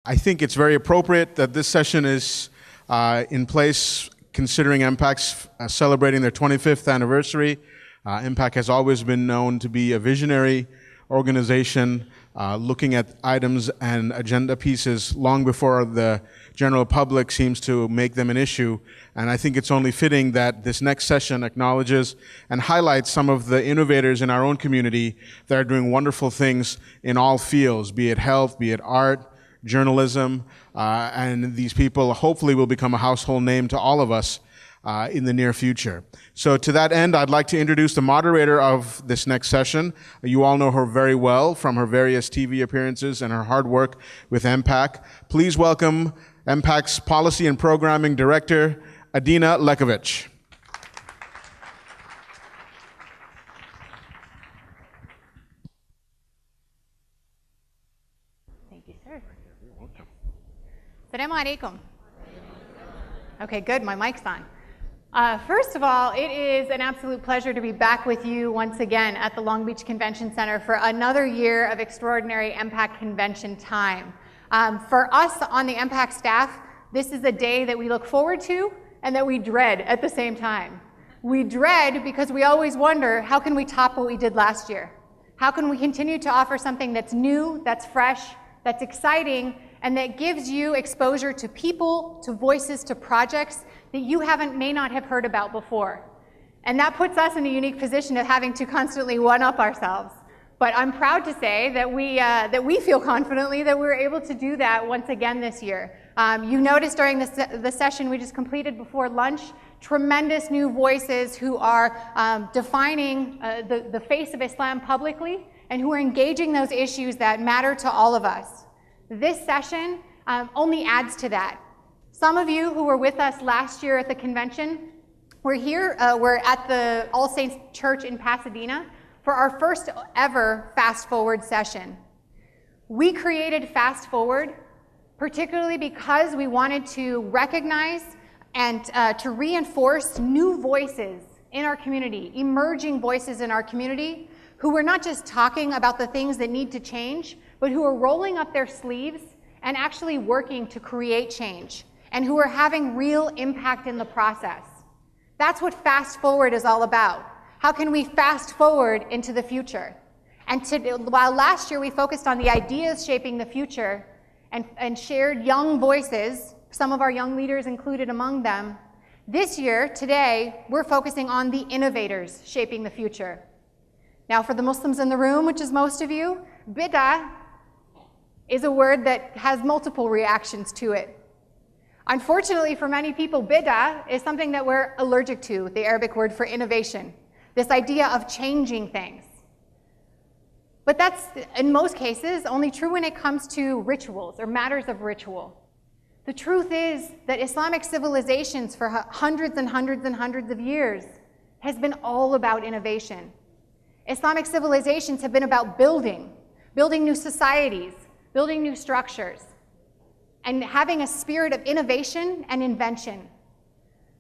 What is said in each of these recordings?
I think it's very appropriate that this session is in place considering MPAC's celebrating their 25th anniversary. MPAC has always been known to be a visionary organization looking at items and agenda pieces long before the general public seems to make them an issue. And I think it's only fitting that this next session acknowledges and highlights some of the innovators in our own community that are doing wonderful things in all fields, be it health, be it art, journalism, and these people hopefully will become a household name to all of us in the near future. So to that end, I'd like to introduce the moderator of this next session. You all know her very well from her various TV appearances and her hard work with MPAC. Please welcome MPAC's Policy and Programming Director, Adina Lekovich. Thank you, sir. Assalamu alaikum. Okay, good, my mic's on. First of all, it is an absolute pleasure to be back with you once again at the Long Beach Convention Center for another year of extraordinary MPAC convention time. For us on the MPAC staff, this is a day that we look forward to and that we dread at the same time. We dread because we always wonder, how can we top what we did last year? How can we continue to offer something that's new, that's fresh, that's exciting, and that gives you exposure to people, to voices, to projects that you may not have heard about before. And that puts us in a unique position of having to constantly one-up ourselves. But I'm proud to say that we feel confidently that we're able to do that once again this year. You noticed during the session we just completed before lunch, tremendous new voices who are defining the face of Islam publicly and who are engaging those issues that matter to all of us. This session only adds to that. Some of you who were with us last year at the convention, we're at the All Saints Church in Pasadena for our first ever Fast Forward session. We created Fast Forward particularly because we wanted to recognize and to reinforce new voices in our community, emerging voices in our community, who were not just talking about the things that need to change, but who are rolling up their sleeves and actually working to create change, and who are having real impact in the process. That's what Fast Forward is all about. How can we fast forward into the future? And while last year we focused on the ideas shaping the future and shared young voices, some of our young leaders included among them, this year, today, we're focusing on the innovators shaping the future. Now, for the Muslims in the room, which is most of you, bid'ah is a word that has multiple reactions to it. Unfortunately, for many people, bid'ah is something that we're allergic to, the Arabic word for innovation, this idea of changing things. But that's, in most cases, only true when it comes to rituals or matters of ritual. The truth is that Islamic civilizations for hundreds and hundreds and hundreds of years has been all about innovation. Islamic civilizations have been about building new societies, building new structures, and having a spirit of innovation and invention.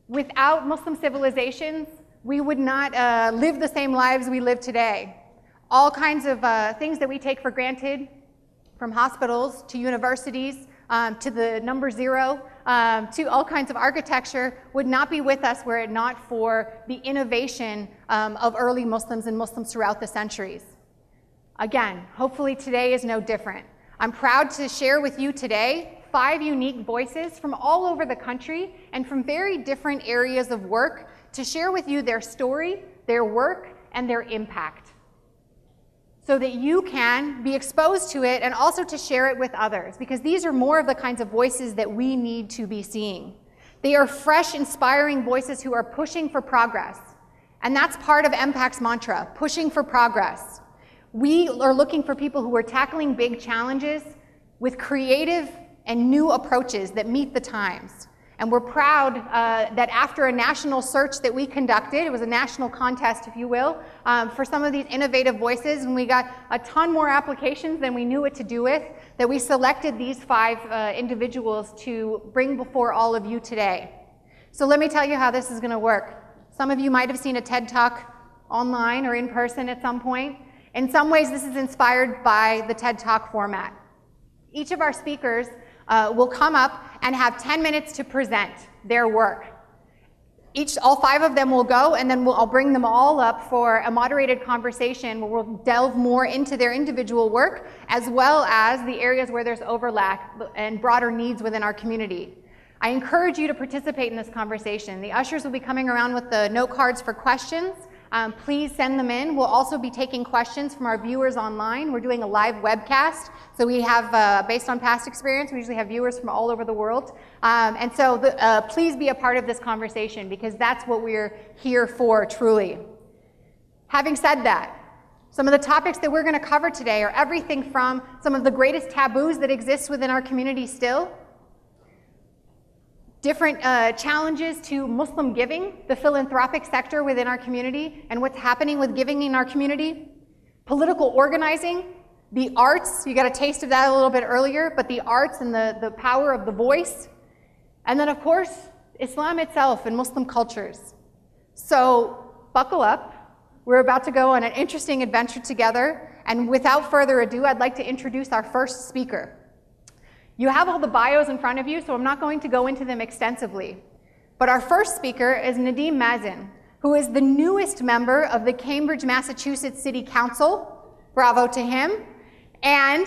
Without Muslim civilizations, we would not live the same lives we live today. All kinds of things that we take for granted, from hospitals to universities, to the number zero, to all kinds of architecture, would not be with us were it not for the innovation of early Muslims and Muslims throughout the centuries. Again, hopefully today is no different. I'm proud to share with you today 5 unique voices from all over the country and from very different areas of work to share with you their story, their work, and their impact, so that you can be exposed to it and also to share it with others, because these are more of the kinds of voices that we need to be seeing. They are fresh, inspiring voices who are pushing for progress. And that's part of MPAC's mantra, pushing for progress. We are looking for people who are tackling big challenges with creative and new approaches that meet the times. And we're proud that after a national search that we conducted, it was a national contest, if you will, for some of these innovative voices, and we got a ton more applications than we knew what to do with, that we selected these 5 individuals to bring before all of you today. So let me tell you how this is gonna work. Some of you might have seen a TED Talk online or in person at some point. In some ways, this is inspired by the TED Talk format. Each of our speakers will come up and have 10 minutes to present their work. All 5 of them will go, and then I'll bring them all up for a moderated conversation where we'll delve more into their individual work, as well as the areas where there's overlap and broader needs within our community. I encourage you to participate in this conversation. The ushers will be coming around with the note cards for questions. Please send them in. We'll also be taking questions from our viewers online. We're doing a live webcast. So we have, based on past experience, we usually have viewers from all over the world. And so please be a part of this conversation, because that's what we're here for, truly. Having said that, some of the topics that we're going to cover today are everything from some of the greatest taboos that exist within our community still, different challenges to Muslim giving, the philanthropic sector within our community, and what's happening with giving in our community, political organizing, the arts, you got a taste of that a little bit earlier, but the arts and the power of the voice, and then of course, Islam itself and Muslim cultures. So buckle up. We're about to go on an interesting adventure together, and without further ado, I'd like to introduce our first speaker. You have all the bios in front of you, so I'm not going to go into them extensively. But our first speaker is Nadeem Mazen, who is the newest member of the Cambridge, Massachusetts City Council. Bravo to him. And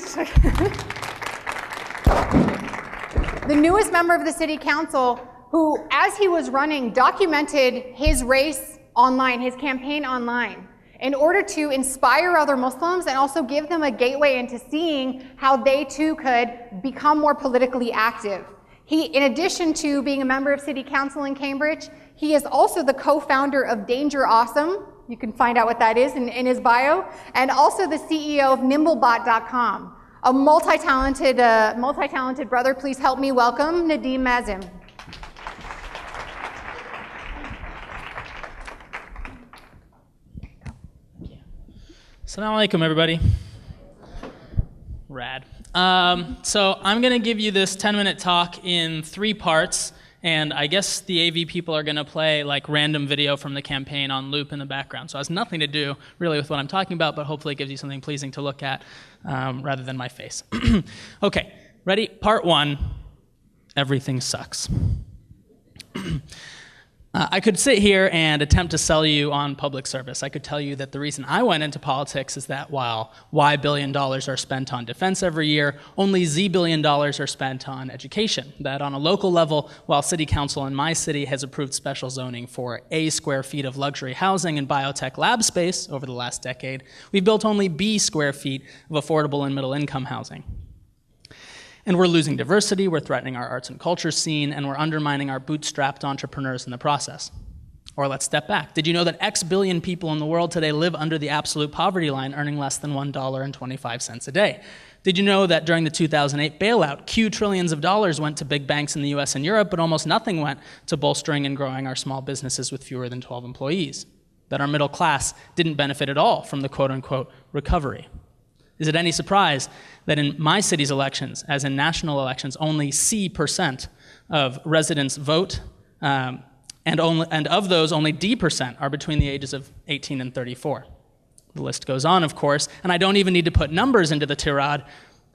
the newest member of the City Council, who, as he was running, documented his race online, his campaign online, in order to inspire other Muslims and also give them a gateway into seeing how they too could become more politically active. He, in addition to being a member of City Council in Cambridge, he is also the co-founder of Danger Awesome. You can find out what that is in his bio, and also the CEO of Nimblebot.com. A multi-talented brother. Please help me welcome Nadeem Mazen. Assalamu alaikum, everybody. Rad. So I'm going to give you this 10-minute talk in 3 parts, and I guess the AV people are going to play like random video from the campaign on loop in the background. So it has nothing to do really with what I'm talking about, but hopefully it gives you something pleasing to look at rather than my face. Okay, ready? Part 1, everything sucks. I could sit here and attempt to sell you on public service. I could tell you that the reason I went into politics is that while Y billion dollars are spent on defense every year, only Z billion dollars are spent on education. That on a local level, while City Council in my city has approved special zoning for A square feet of luxury housing and biotech lab space over the last decade, we've built only B square feet of affordable and middle income housing. And we're losing diversity, we're threatening our arts and culture scene, and we're undermining our bootstrapped entrepreneurs in the process. Or let's step back. Did you know that X billion people in the world today live under the absolute poverty line, earning less than $1.25 a day? Did you know that during the 2008 bailout, Q trillions of dollars went to big banks in the US and Europe, but almost nothing went to bolstering and growing our small businesses with fewer than 12 employees? That our middle class didn't benefit at all from the quote-unquote recovery? Is it any surprise that in my city's elections, as in national elections, only C% of residents vote, and of those, only D% are between the ages of 18 and 34? The list goes on, of course, and I don't even need to put numbers into the tirade,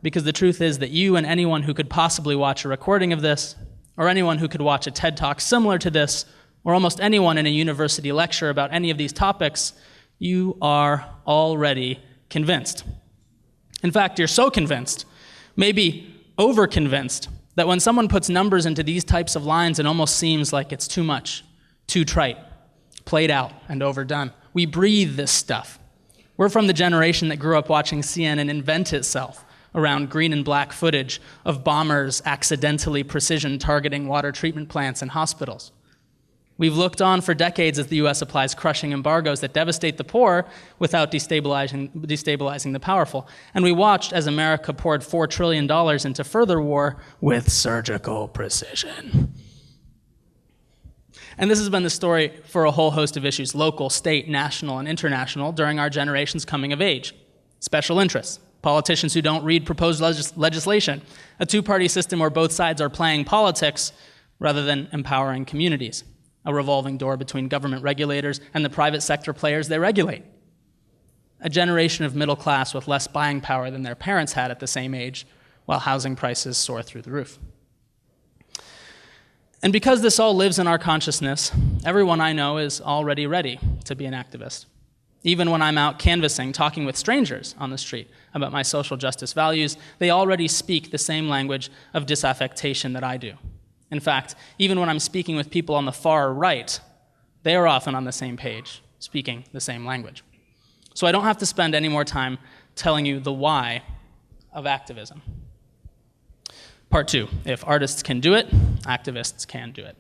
because the truth is that you and anyone who could possibly watch a recording of this, or anyone who could watch a TED Talk similar to this, or almost anyone in a university lecture about any of these topics, you are already convinced. In fact, you're so convinced, maybe over-convinced, that when someone puts numbers into these types of lines, it almost seems like it's too much, too trite, played out, and overdone. We breathe this stuff. We're from the generation that grew up watching CNN invent itself around green and black footage of bombers accidentally precision targeting water treatment plants and hospitals. We've looked on for decades as the US applies crushing embargoes that devastate the poor without destabilizing the powerful. And we watched as America poured $4 trillion into further war with surgical precision. And this has been the story for a whole host of issues, local, state, national, and international, during our generation's coming of age. Special interests, politicians who don't read proposed legislation, a two-party system where both sides are playing politics rather than empowering communities, a revolving door between government regulators and the private sector players they regulate. A generation of middle class with less buying power than their parents had at the same age, while housing prices soar through the roof. And because this all lives in our consciousness, everyone I know is already ready to be an activist. Even when I'm out canvassing, talking with strangers on the street about my social justice values, they already speak the same language of disaffectation that I do. In fact, even when I'm speaking with people on the far right, they are often on the same page, speaking the same language. So I don't have to spend any more time telling you the why of activism. Part 2, if artists can do it, activists can do it.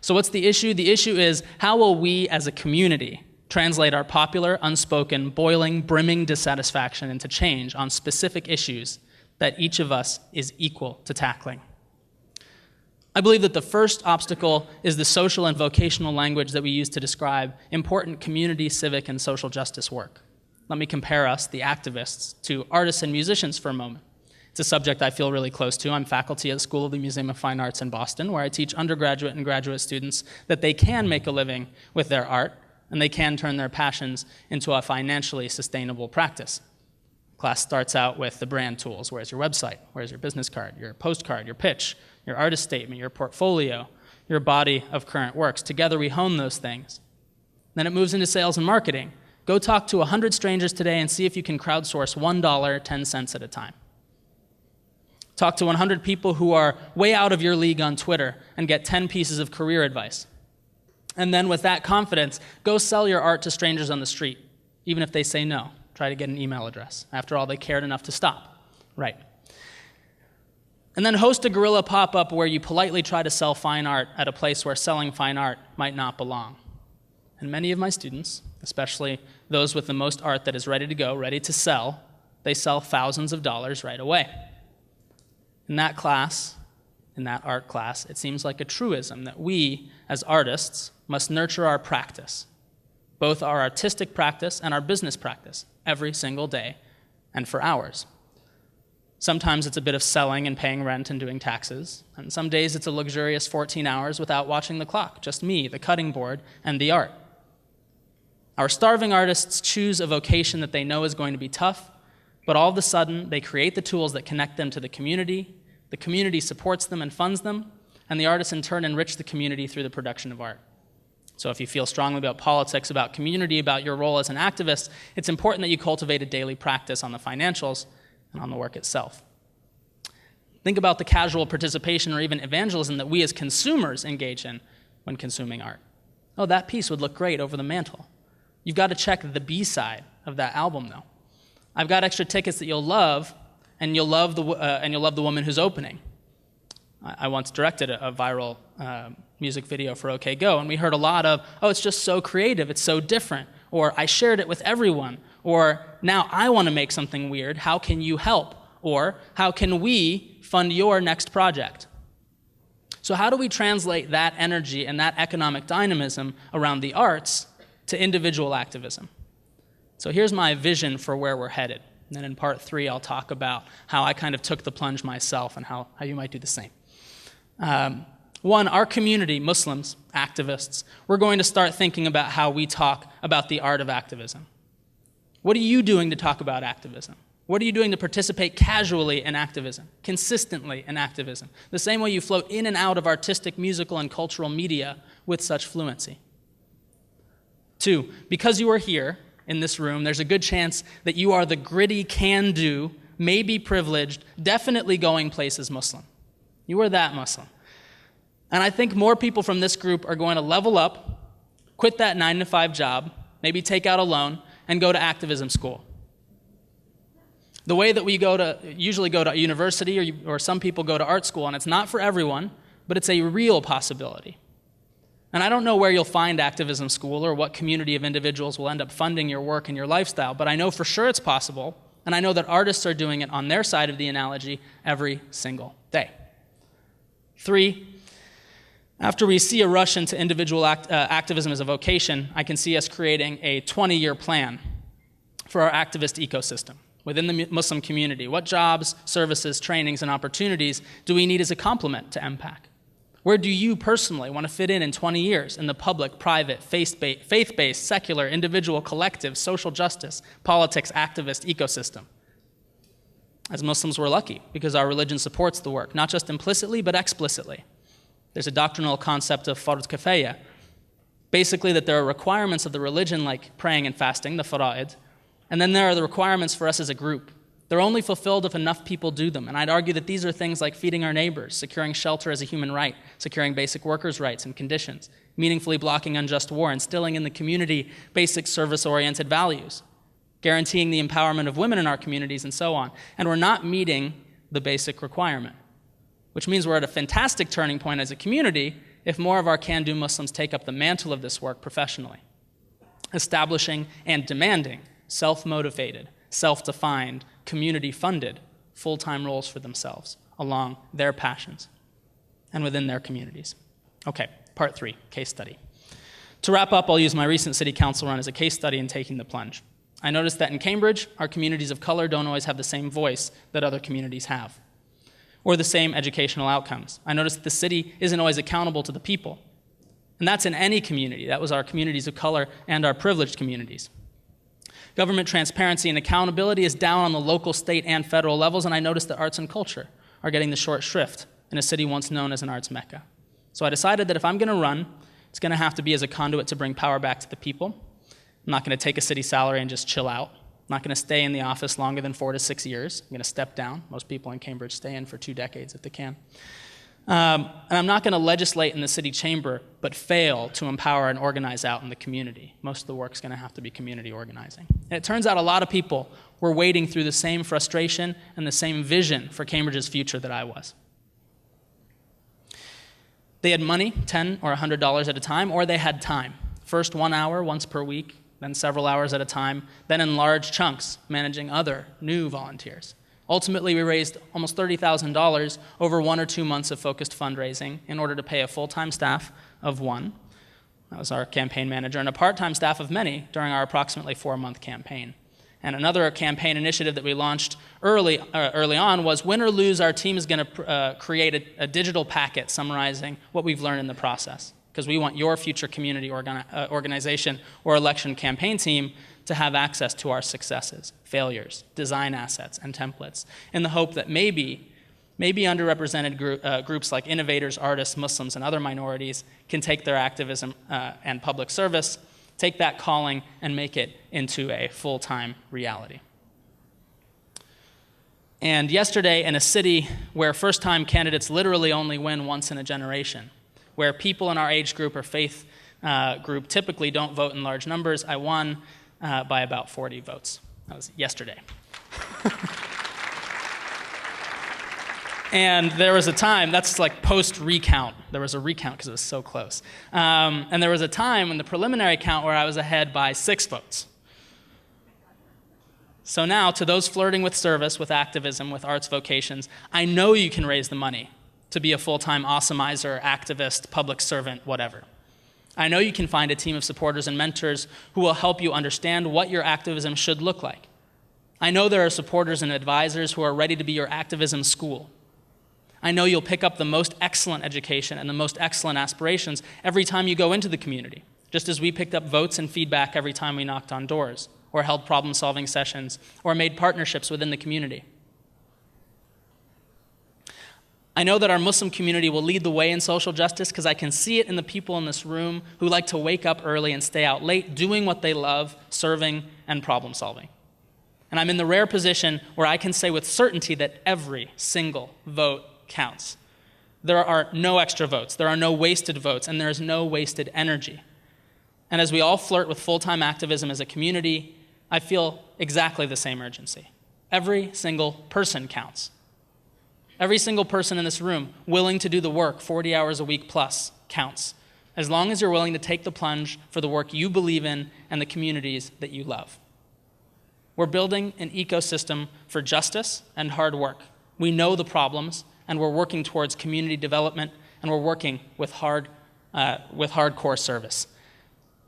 So what's the issue? The issue is, how will we as a community translate our popular, unspoken, boiling, brimming dissatisfaction into change on specific issues that each of us is equal to tackling? I believe that the first obstacle is the social and vocational language that we use to describe important community, civic, and social justice work. Let me compare us, the activists, to artists and musicians for a moment. It's a subject I feel really close to. I'm faculty at the School of the Museum of Fine Arts in Boston, where I teach undergraduate and graduate students that they can make a living with their art, and they can turn their passions into a financially sustainable practice. Class starts out with the brand tools. Where's your website? Where's your business card, your postcard, your pitch, your artist statement, your portfolio, your body of current works? Together we hone those things. Then it moves into sales and marketing. Go talk to 100 strangers today and see if you can crowdsource $1, 10 cents at a time. Talk to 100 people who are way out of your league on Twitter and get 10 pieces of career advice. And then with that confidence, go sell your art to strangers on the street, even if they say no. Try to get an email address. After all, they cared enough to stop. Right. And then host a guerrilla pop-up where you politely try to sell fine art at a place where selling fine art might not belong. And many of my students, especially those with the most art that is ready to go, ready to sell, they sell thousands of dollars right away. In that class, in that art class, it seems like a truism that we, as artists, must nurture our practice, both our artistic practice and our business practice, every single day and for hours. Sometimes it's a bit of selling and paying rent and doing taxes, and some days it's a luxurious 14 hours without watching the clock, just me, the cutting board, and the art. Our starving artists choose a vocation that they know is going to be tough, but all of a sudden they create the tools that connect them to the community supports them and funds them, and the artists in turn enrich the community through the production of art. So if you feel strongly about politics, about community, about your role as an activist, it's important that you cultivate a daily practice on the financials and on the work itself. Think about the casual participation or even evangelism that we as consumers engage in when consuming art. Oh, that piece would look great over the mantle. You've got to check the B-side of that album, though. I've got extra tickets that you'll love, and you'll love the woman who's opening. I once directed a viral music video for OK Go, and we heard a lot of, oh, it's just so creative, it's so different, or I shared it with everyone, or now I want to make something weird, how can you help? Or how can we fund your next project? So how do we translate that energy and that economic dynamism around the arts to individual activism? So here's my vision for where we're headed. And then in part 3, I'll talk about how I kind of took the plunge myself and how you might do the same. One, our community, Muslims, activists, we're going to start thinking about how we talk about the art of activism. What are you doing to talk about activism? What are you doing to participate casually in activism, consistently in activism, the same way you float in and out of artistic, musical, and cultural media with such fluency? 2, because you are here in this room, there's a good chance that you are the gritty, can-do, maybe privileged, definitely going places Muslim. You are that Muslim. And I think more people from this group are going to level up, quit that 9-to-5 job, maybe take out a loan, and go to activism school. The way that we usually go to university, or some people go to art school, and it's not for everyone, but it's a real possibility. And I don't know where you'll find activism school or what community of individuals will end up funding your work and your lifestyle, but I know for sure it's possible, and I know that artists are doing it on their side of the analogy every single day. 3, after we see a rush into individual activism as a vocation, I can see us creating a 20-year plan for our activist ecosystem within the Muslim community. What jobs, services, trainings, and opportunities do we need as a complement to MPAC? Where do you personally want to fit in 20 years in the public, private, faith-based, secular, individual, collective, social justice, politics, activist ecosystem? As Muslims, we're lucky because our religion supports the work, not just implicitly, but explicitly. There's a doctrinal concept of fard kifaya, basically that there are requirements of the religion like praying and fasting, the fara'id, and then there are the requirements for us as a group. They're only fulfilled if enough people do them, and I'd argue that these are things like feeding our neighbors, securing shelter as a human right, securing basic workers' rights and conditions, meaningfully blocking unjust war, instilling in the community basic service-oriented values, guaranteeing the empowerment of women in our communities, and so on. And we're not meeting the basic requirement, which means we're at a fantastic turning point as a community if more of our can-do Muslims take up the mantle of this work professionally, establishing and demanding self-motivated, self-defined, community-funded, full-time roles for themselves along their passions and within their communities. Okay, part 3, case study. To wrap up, I'll use my recent city council run as a case study in taking the plunge. I noticed that in Cambridge, our communities of color don't always have the same voice that other communities have, or the same educational outcomes. I noticed that the city isn't always accountable to the people. And that's in any community. That was our communities of color and our privileged communities. Government transparency and accountability is down on the local, state, and federal levels, and I noticed that arts and culture are getting the short shrift in a city once known as an arts mecca. So I decided that if I'm going to run, it's going to have to be as a conduit to bring power back to the people. I'm not going to take a city salary and just chill out. I'm not going to stay in the office longer than 4 to 6 years. I'm going to step down. Most people in Cambridge stay in for 2 decades if they can. And I'm not going to legislate in the city chamber, but fail to empower and organize out in the community. Most of the work's going to have to be community organizing. And it turns out a lot of people were wading through the same frustration and the same vision for Cambridge's future that I was. They had money, $10 or $100 at a time, or they had time. First 1 hour once per week, then several hours at a time, then in large chunks, managing other new volunteers. Ultimately, we raised almost $30,000 over 1 or 2 months of focused fundraising in order to pay a full-time staff of 1. That was our campaign manager, and a part-time staff of many during our approximately 4-month campaign. And another campaign initiative that we launched early on was win or lose, our team is going to create a digital packet summarizing what we've learned in the process, because we want your future community organization or election campaign team to have access to our successes, failures, design assets, and templates, in the hope that maybe underrepresented groups like innovators, artists, Muslims, and other minorities can take their activism and public service, take that calling, and make it into a full-time reality. And yesterday, in a city where first-time candidates literally only win once in a generation, where people in our age group or faith group typically don't vote in large numbers, I won by about 40 votes. That was yesterday. And there was a time, that's like post-recount. There was a recount because it was so close. And there was a time in the preliminary count where I was ahead by 6 votes. So now, to those flirting with service, with activism, with arts vocations, I know you can raise the money to be a full-time awesomeizer, activist, public servant, whatever. I know you can find a team of supporters and mentors who will help you understand what your activism should look like. I know there are supporters and advisors who are ready to be your activism school. I know you'll pick up the most excellent education and the most excellent aspirations every time you go into the community, just as we picked up votes and feedback every time we knocked on doors, or held problem-solving sessions, or made partnerships within the community. I know that our Muslim community will lead the way in social justice because I can see it in the people in this room who like to wake up early and stay out late, doing what they love, serving and problem solving. And I'm in the rare position where I can say with certainty that every single vote counts. There are no extra votes, there are no wasted votes, and there is no wasted energy. And as we all flirt with full-time activism as a community, I feel exactly the same urgency. Every single person counts. Every single person in this room willing to do the work 40 hours a week plus counts, as long as you're willing to take the plunge for the work you believe in and the communities that you love. We're building an ecosystem for justice and hard work. We know the problems, and we're working towards community development, and we're working with hardcore service.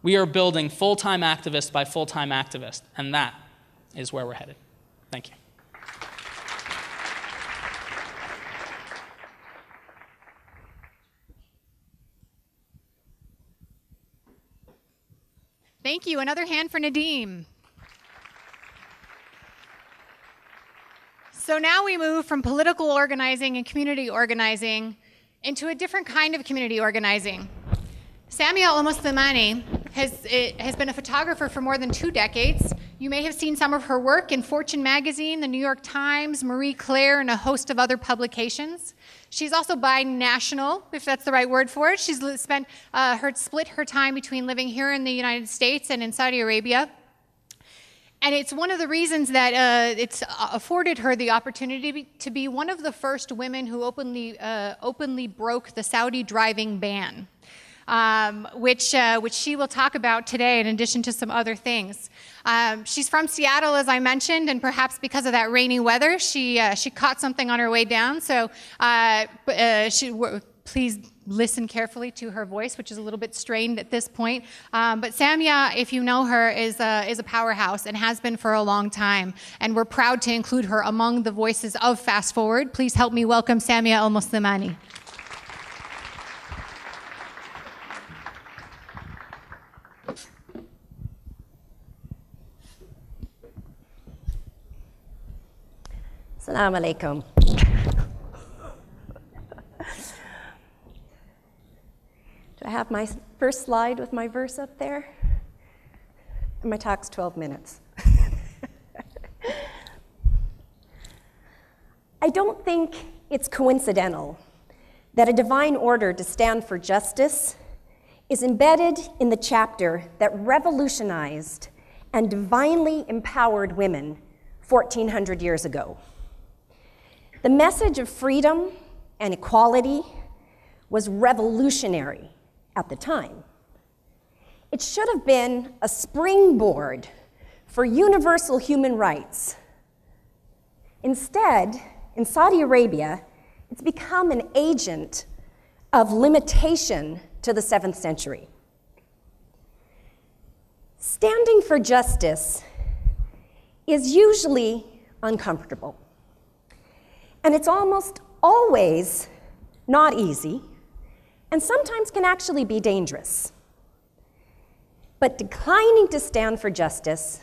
We are building full-time activist by full-time activist, and that is where we're headed. Thank you. Thank you. Another hand for Nadeem. So now we move from political organizing and community organizing into a different kind of community organizing. Samia Al-Moslimany has been a photographer for more than 2 decades. You may have seen some of her work in Fortune magazine, the New York Times, Marie Claire, and a host of other publications. She's also binational, if that's the right word for it. She's split her time between living here in the United States and in Saudi Arabia. And it's one of the reasons that it's afforded her the opportunity to be one of the first women who openly broke the Saudi driving ban. Which she will talk about today in addition to some other things. She's from Seattle, as I mentioned, and perhaps because of that rainy weather, she caught something on her way down. So please listen carefully to her voice, which is a little bit strained at this point. But Samia, if you know her, is a powerhouse and has been for a long time. And we're proud to include her among the voices of Fast Forward. Please help me welcome Samia Al-Moslimany. Assalamu alaikum. Do I have my first slide with my verse up there? And my talk's 12 minutes. I don't think it's coincidental that a divine order to stand for justice is embedded in the chapter that revolutionized and divinely empowered women 1,400 years ago. The message of freedom and equality was revolutionary at the time. It should have been a springboard for universal human rights. Instead, in Saudi Arabia, it's become an agent of limitation to the 7th century. Standing for justice is usually uncomfortable. And it's almost always not easy, and sometimes can actually be dangerous. But declining to stand for justice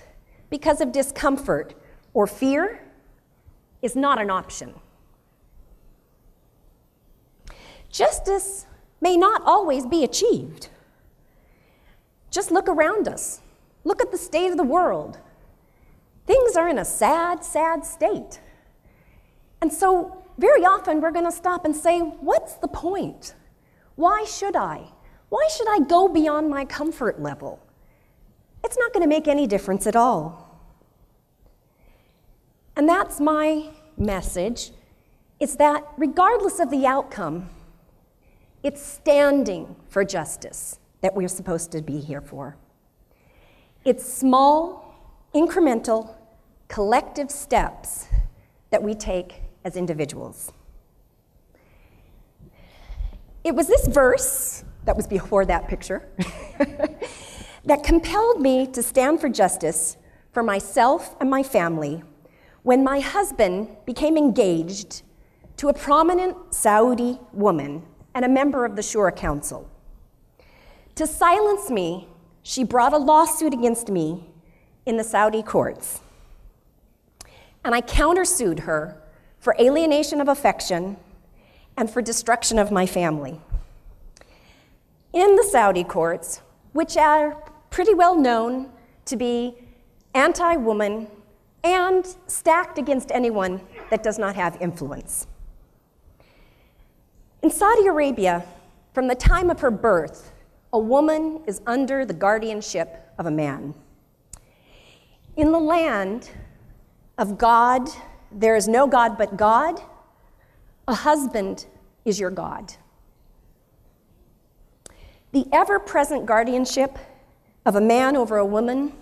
because of discomfort or fear is not an option. Justice may not always be achieved. Just look around us. Look at the state of the world. Things are in a sad, sad state. And so very often we're going to stop and say, what's the point? Why should I? Why should I go beyond my comfort level? It's not going to make any difference at all. And that's my message, is that regardless of the outcome, it's standing for justice that we're supposed to be here for. It's small, incremental, collective steps that we take as individuals. It was this verse, that was before that picture, that compelled me to stand for justice for myself and my family when my husband became engaged to a prominent Saudi woman and a member of the Shura Council. To silence me, she brought a lawsuit against me in the Saudi courts. And I countersued her for alienation of affection and for destruction of my family. In the Saudi courts, which are pretty well known to be anti-woman and stacked against anyone that does not have influence. In Saudi Arabia, from the time of her birth, a woman is under the guardianship of a man. In the land of God, there is no God but God. A husband is your God. The ever-present guardianship of a man over a woman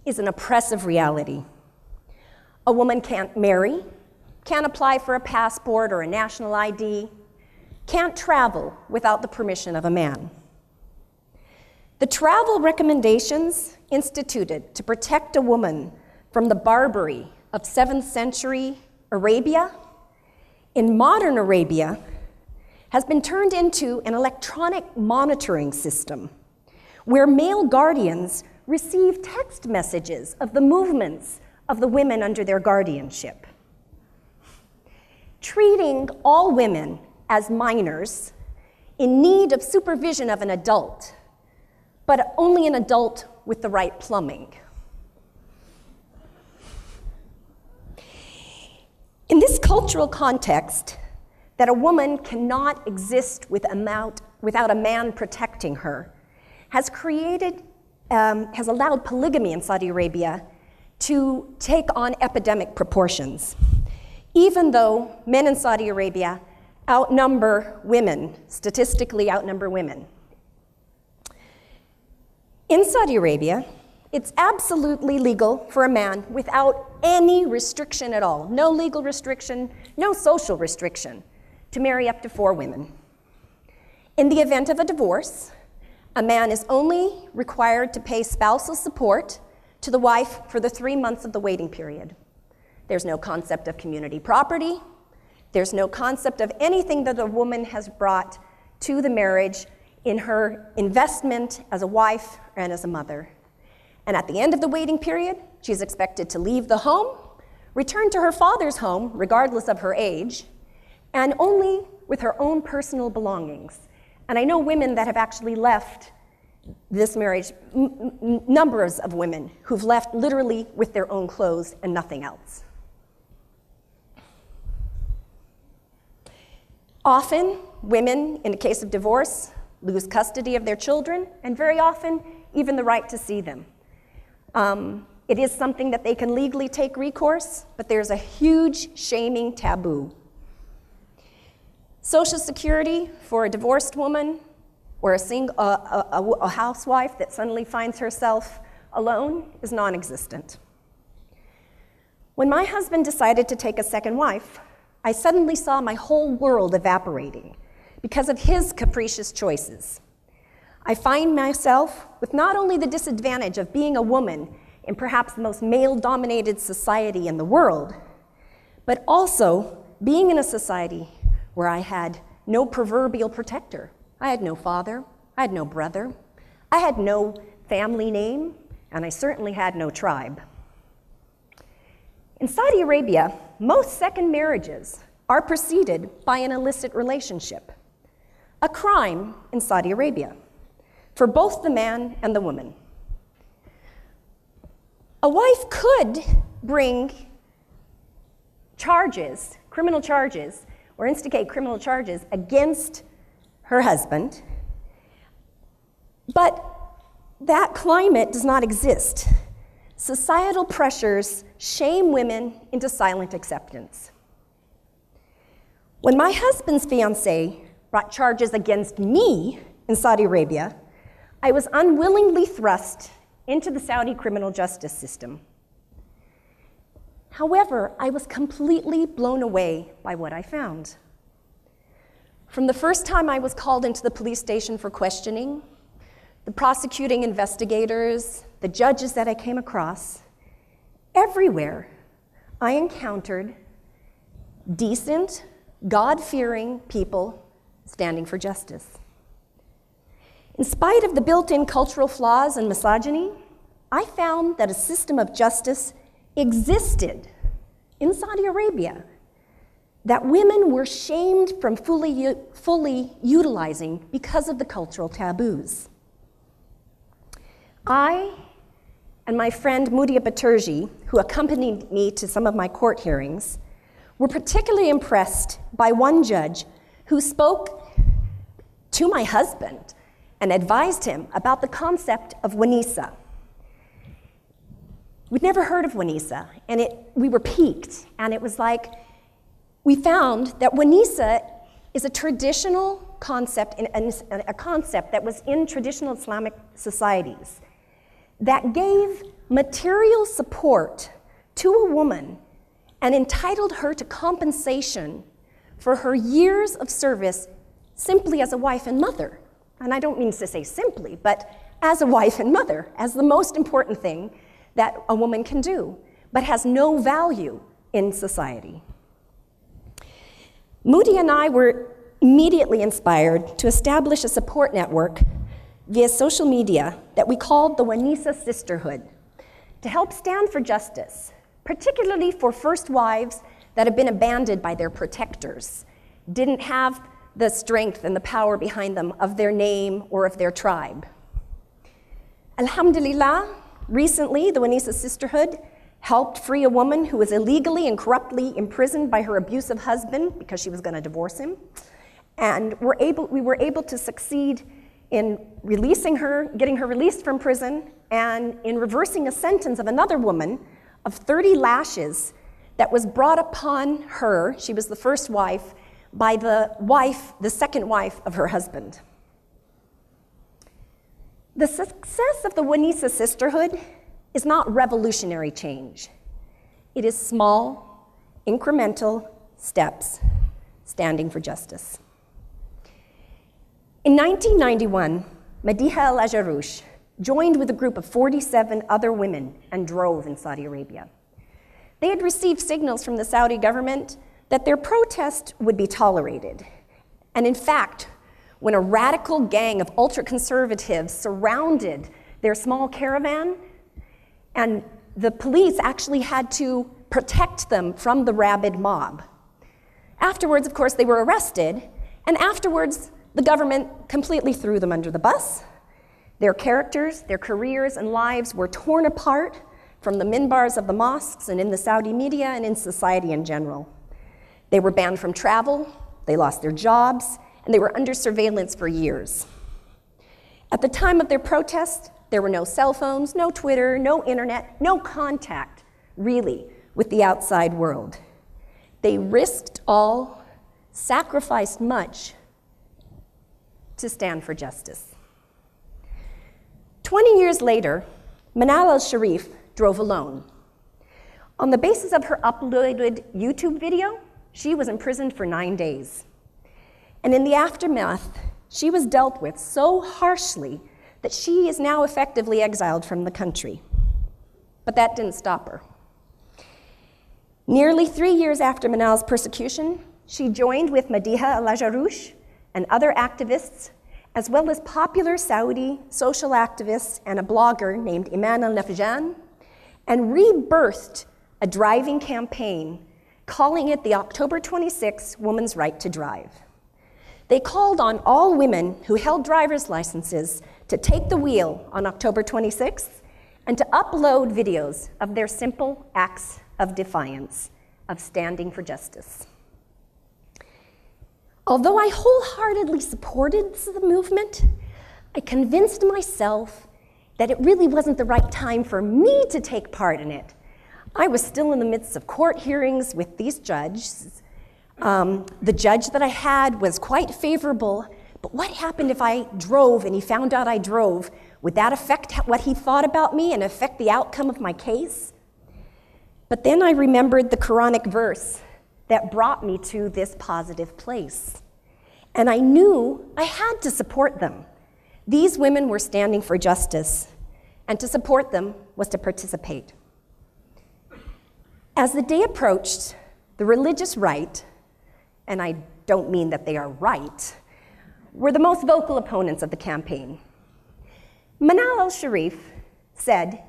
is an oppressive reality. A woman can't marry, can't apply for a passport or a national ID, can't travel without the permission of a man. The travel recommendations instituted to protect a woman from the barbary of 7th century Arabia, in modern Arabia, has been turned into an electronic monitoring system where male guardians receive text messages of the movements of the women under their guardianship. treating all women as minors in need of supervision of an adult, but only an adult with the right plumbing. In this cultural context, that a woman cannot exist without a man protecting her, has allowed polygamy in Saudi Arabia to take on epidemic proportions, even though men in Saudi Arabia statistically outnumber women. In Saudi Arabia, it's absolutely legal for a man without any restriction at all, no legal restriction, no social restriction, to marry up to 4 women. In the event of a divorce, a man is only required to pay spousal support to the wife for the 3 months of the waiting period. There's no concept of community property. There's no concept of anything that a woman has brought to the marriage in her investment as a wife and as a mother. And at the end of the waiting period, she's expected to leave the home, return to her father's home, regardless of her age, and only with her own personal belongings. And I know women that have actually left this marriage, numbers of women who've left literally with their own clothes and nothing else. Often, women, in the case of divorce, lose custody of their children, and very often, even the right to see them. It is something that they can legally take recourse, but there's a huge shaming taboo. Social Security for a divorced woman or a housewife that suddenly finds herself alone is non-existent. When my husband decided to take a second wife, I suddenly saw my whole world evaporating because of his capricious choices. I find myself with not only the disadvantage of being a woman in perhaps the most male-dominated society in the world, but also being in a society where I had no proverbial protector. I had no father, I had no brother, I had no family name, and I certainly had no tribe. In Saudi Arabia, most second marriages are preceded by an illicit relationship, a crime in Saudi Arabia for both the man and the woman. A wife could bring charges, criminal charges, or instigate criminal charges against her husband, but that climate does not exist. Societal pressures shame women into silent acceptance. When my husband's fiancée brought charges against me in Saudi Arabia, I was unwillingly thrust into the Saudi criminal justice system. However, I was completely blown away by what I found. From the first time I was called into the police station for questioning, the prosecuting investigators, the judges that I came across, everywhere I encountered decent, God-fearing people standing for justice. In spite of the built-in cultural flaws and misogyny, I found that a system of justice existed in Saudi Arabia that women were shamed from fully utilizing because of the cultural taboos. I and my friend Mudia Baturji, who accompanied me to some of my court hearings, were particularly impressed by one judge who spoke to my husband and advised him about the concept of wanisa. We'd never heard of wanisa, and we were piqued, and it was like, we found that wanisa is a traditional concept, a concept that was in traditional Islamic societies that gave material support to a woman and entitled her to compensation for her years of service simply as a wife and mother. And I don't mean to say simply, but as a wife and mother, as the most important thing that a woman can do, but has no value in society. Moody and I were immediately inspired to establish a support network via social media that we called the Wanisa Sisterhood to help stand for justice, particularly for first wives that had been abandoned by their protectors, didn't have the strength and the power behind them of their name or of their tribe. Alhamdulillah, recently the Wanisa Sisterhood helped free a woman who was illegally and corruptly imprisoned by her abusive husband because she was going to divorce him. And we were able to succeed in releasing her, getting her released from prison, and in reversing a sentence of another woman of 30 lashes that was brought upon her, she was the first wife, by the second wife of her husband. The success of the Wanisa Sisterhood is not revolutionary change. It is small, incremental steps standing for justice. In 1991, Madiha Al-Ajarouche joined with a group of 47 other women and drove in Saudi Arabia. They had received signals from the Saudi government that their protest would be tolerated. And in fact, when a radical gang of ultra-conservatives surrounded their small caravan, and the police actually had to protect them from the rabid mob. Afterwards, of course, they were arrested, and afterwards, the government completely threw them under the bus. Their characters, their careers, and lives were torn apart from the minbars of the mosques and in the Saudi media and in society in general. They were banned from travel, they lost their jobs, and they were under surveillance for years. At the time of their protest, there were no cell phones, no Twitter, no internet, no contact, really, with the outside world. They risked all, sacrificed much to stand for justice. 20 years later, Manal al-Sharif drove alone. On the basis of her uploaded YouTube video, she was imprisoned for 9 days. And in the aftermath, she was dealt with so harshly that she is now effectively exiled from the country. But that didn't stop her. Nearly 3 years after Manal's persecution, she joined with Madiha Al-Ajarouche and other activists, as well as popular Saudi social activists and a blogger named Iman Al-Nafjan, and rebirthed a driving campaign calling it the October 26 Women's Right to Drive. They called on all women who held driver's licenses to take the wheel on October 26th and to upload videos of their simple acts of defiance, of standing for justice. Although I wholeheartedly supported the movement, I convinced myself that it really wasn't the right time for me to take part in it. I was still in the midst of court hearings with these judges. The judge that I had was quite favorable, but what happened if I drove and he found out I drove? Would that affect what he thought about me and affect the outcome of my case? But then I remembered the Quranic verse that brought me to this positive place. And I knew I had to support them. These women were standing for justice, and to support them was to participate. As the day approached, the religious right, and I don't mean that they are right, were the most vocal opponents of the campaign. Manal al-Sharif said,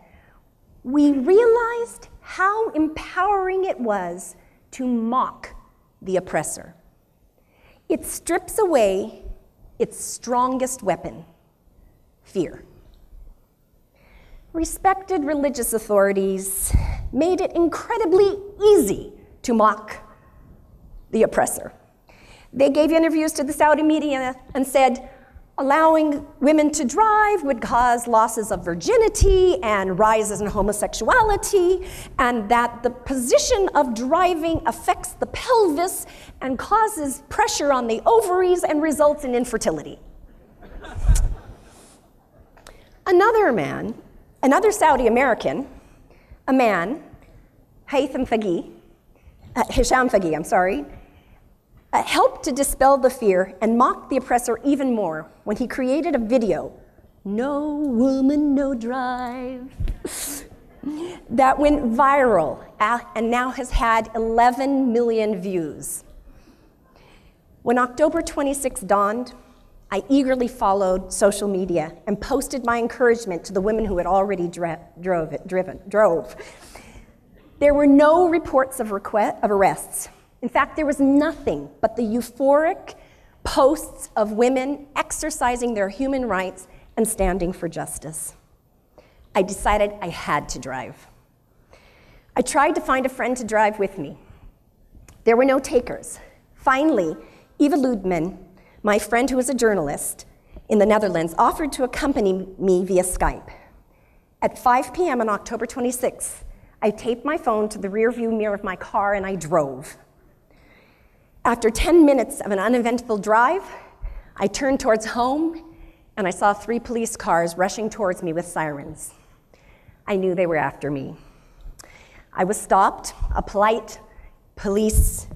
"We realized how empowering it was to mock the oppressor. It strips away its strongest weapon, fear." Respected religious authorities made it incredibly easy to mock the oppressor. They gave interviews to the Saudi media and said, allowing women to drive would cause losses of virginity and rises in homosexuality, and that the position of driving affects the pelvis and causes pressure on the ovaries and results in infertility. Another Saudi American, a man, Hisham Faghi, helped to dispel the fear and mock the oppressor even more when he created a video, "No Woman, No Drive," that went viral and now has had 11 million views. When October 26 dawned, I eagerly followed social media and posted my encouragement to the women who had already drove. There were no reports of arrests. In fact, there was nothing but the euphoric posts of women exercising their human rights and standing for justice. I decided I had to drive. I tried to find a friend to drive with me. There were no takers. Finally, Eva Ludman, my friend who was a journalist in the Netherlands, offered to accompany me via Skype. At 5 p.m. on October 26th, I taped my phone to the rearview mirror of my car and I drove. After 10 minutes of an uneventful drive, I turned towards home and I saw 3 police cars rushing towards me with sirens. I knew they were after me. I was stopped. A polite police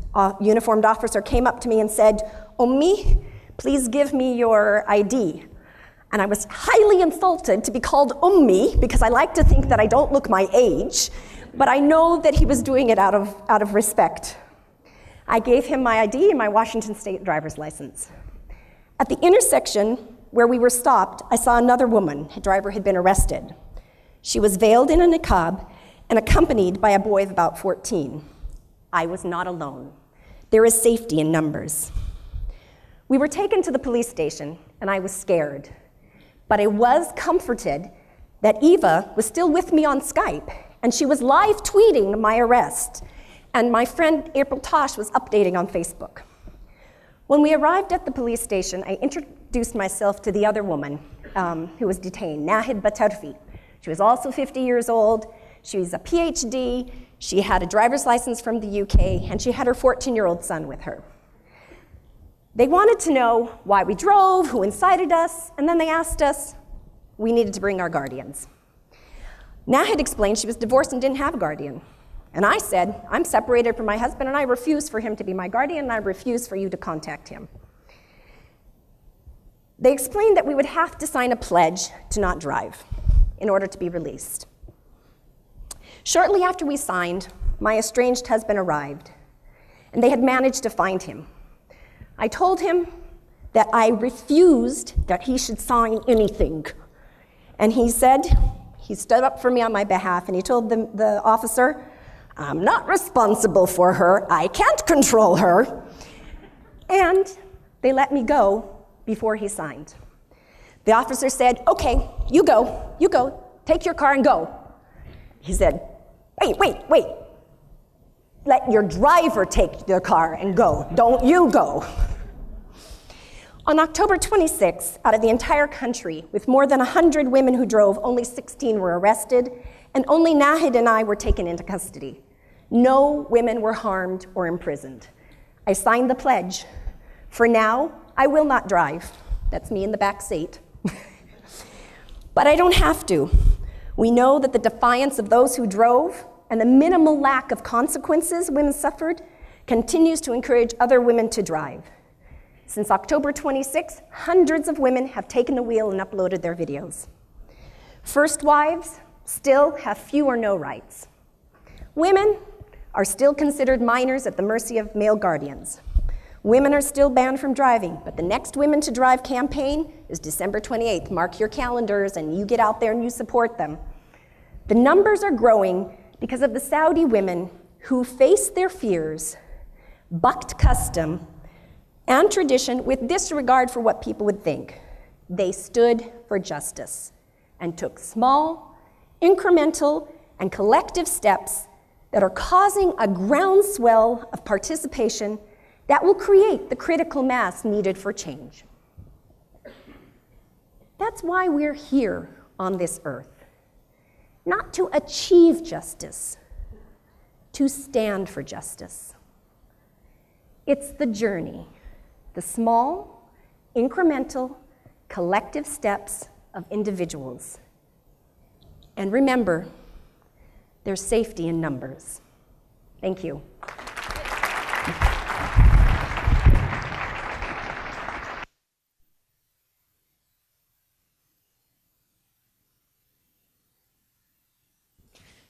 uniformed officer came up to me and said, "Ummi, please give me your ID." And I was highly insulted to be called Ummi because I like to think that I don't look my age, but I know that he was doing it out of respect. I gave him my ID and my Washington State driver's license. At the intersection where we were stopped, I saw another woman. The driver had been arrested. She was veiled in a niqab and accompanied by a boy of about 14. I was not alone. There is safety in numbers. We were taken to the police station, and I was scared. But I was comforted that Eva was still with me on Skype, and she was live tweeting my arrest, and my friend April Tosh was updating on Facebook. When we arrived at the police station, I introduced myself to the other woman who was detained, Nahid Batarfi. She was also 50 years old. She was a PhD. She had a driver's license from the UK, and she had her 14-year-old son with her. They wanted to know why we drove, who incited us, and then they asked us, we needed to bring our guardians. Nahid explained she was divorced and didn't have a guardian. And I said, I'm separated from my husband, and I refuse for him to be my guardian, and I refuse for you to contact him. They explained that we would have to sign a pledge to not drive in order to be released. Shortly after we signed, my estranged husband arrived, and they had managed to find him. I told him that I refused that he should sign anything. And he said, he stood up for me on my behalf, and he told the officer, I'm not responsible for her, I can't control her. And they let me go before he signed. The officer said, okay, you go, take your car and go. He said, wait. Let your driver take their car and go, don't you go. On October 26th, out of the entire country, with more than 100 women who drove, only 16 were arrested, and only Nahid and I were taken into custody. No women were harmed or imprisoned. I signed the pledge. For now, I will not drive. That's me in the back seat. But I don't have to. We know that the defiance of those who drove and the minimal lack of consequences women suffered continues to encourage other women to drive. Since October 26, hundreds of women have taken the wheel and uploaded their videos. First wives still have few or no rights. Women are still considered minors at the mercy of male guardians. Women are still banned from driving, but the next Women to Drive campaign is December 28th. Mark your calendars and you get out there and you support them. The numbers are growing because of the Saudi women who faced their fears, bucked custom and tradition with disregard for what people would think. They stood for justice and took small, incremental, and collective steps that are causing a groundswell of participation that will create the critical mass needed for change. That's why we're here on this earth. Not to achieve justice, to stand for justice. It's the journey, the small, incremental, collective steps of individuals. And remember, there's safety in numbers. Thank you.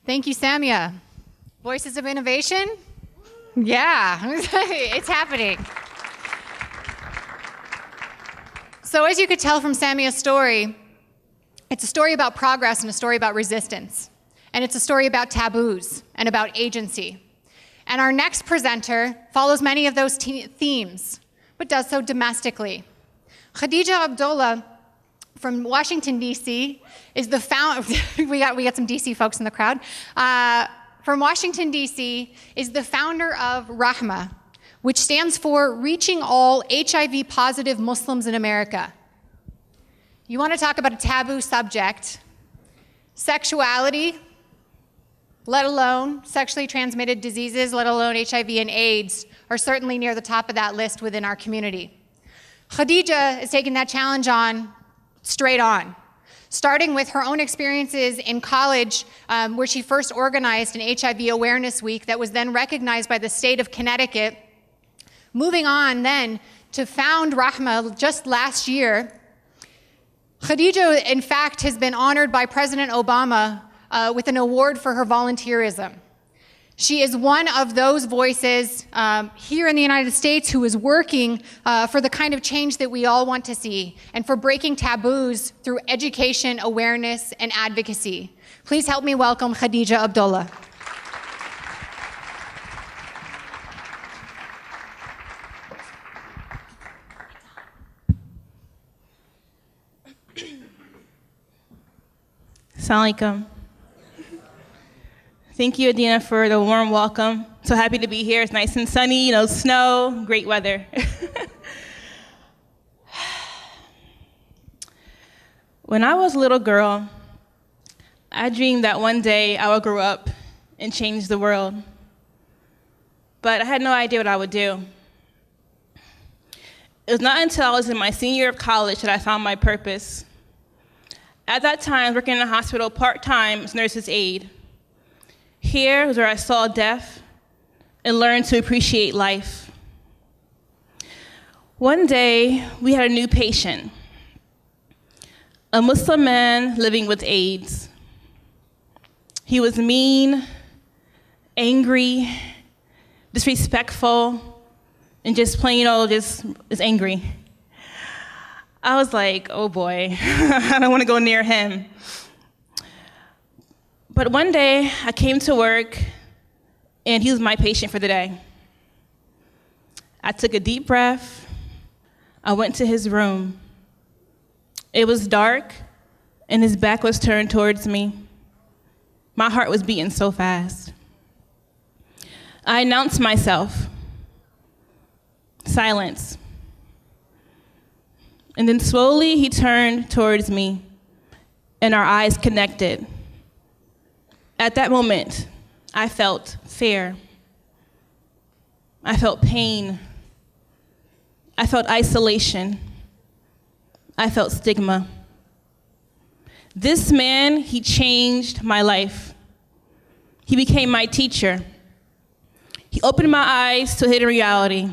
Thank you, Samia. Voices of Innovation? Yeah, it's happening. So as you could tell from Samia's story, it's a story about progress and a story about resistance. and it's a story about taboos and about agency. And our next presenter follows many of those themes, but does so domestically. Khadija Abdullah from Washington, D.C. is the founder, we got some D.C. folks in the crowd, from Washington, D.C. is the founder of Rahma, which stands for Reaching All HIV-Positive Muslims in America. You want to talk about a taboo subject, sexuality, let alone sexually transmitted diseases, let alone HIV and AIDS, are certainly near the top of that list within our community. Khadija is taking that challenge on straight on, starting with her own experiences in college, where she first organized an HIV Awareness Week that was then recognized by the state of Connecticut, moving on then to found Rahma just last year. Khadija, in fact, has been honored by President Obama with an award for her volunteerism. She is one of those voices here in the United States who is working for the kind of change that we all want to see and for breaking taboos through education, awareness, and advocacy. Please help me welcome Khadija Abdullah. Assalamu alaikum. Thank you, Adina, for the warm welcome. So happy to be here. It's nice and sunny, snow, great weather. When I was a little girl, I dreamed that one day I would grow up and change the world. But I had no idea what I would do. It was not until I was in my senior year of college that I found my purpose. At that time, I was working in a hospital part-time as nurse's aide. Here was where I saw death and learned to appreciate life. One day, we had a new patient, a Muslim man living with AIDS. He was mean, angry, disrespectful, and just plain just angry. I was like, oh boy, I don't want to go near him. But one day, I came to work, and he was my patient for the day. I took a deep breath. I went to his room. It was dark, and his back was turned towards me. My heart was beating so fast. I announced myself. Silence. And then slowly he turned towards me, and our eyes connected. At that moment, I felt fear. I felt pain. I felt isolation. I felt stigma. This man, he changed my life. He became my teacher. He opened my eyes to a hidden reality,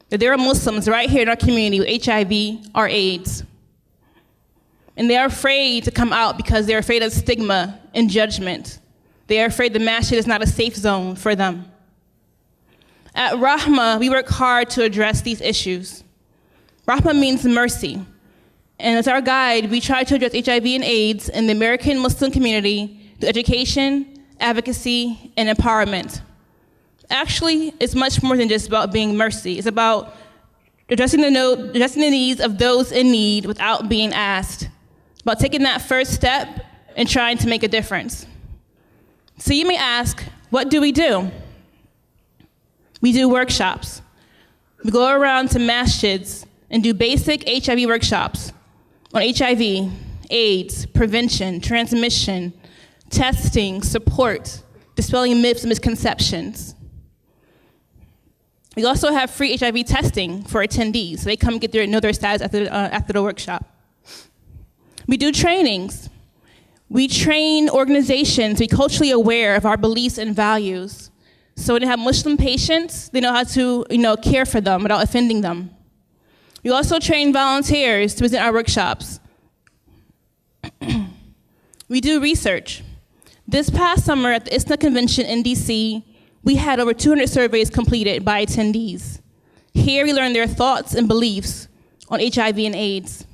that there are Muslims right here in our community with HIV or AIDS. And they are afraid to come out because they're afraid of stigma and judgment. They are afraid the masjid is not a safe zone for them. At Rahma, we work hard to address these issues. Rahma means mercy. And as our guide, we try to address HIV and AIDS in the American Muslim community through education, advocacy, and empowerment. Actually, it's much more than just about being mercy. It's about addressing the needs of those in need without being asked. About taking that first step and trying to make a difference. So you may ask, what do? We do workshops. We go around to masjids and do basic HIV workshops on HIV, AIDS, prevention, transmission, testing, support, dispelling myths and misconceptions. We also have free HIV testing for attendees, so they come know their status after the workshop. We do trainings. We train organizations to be culturally aware of our beliefs and values. So when they have Muslim patients, they know how to care for them without offending them. We also train volunteers to visit our workshops. We do research. This past summer at the MPAC Convention in DC, we had over 200 surveys completed by attendees. Here we learned their thoughts and beliefs on HIV and AIDS.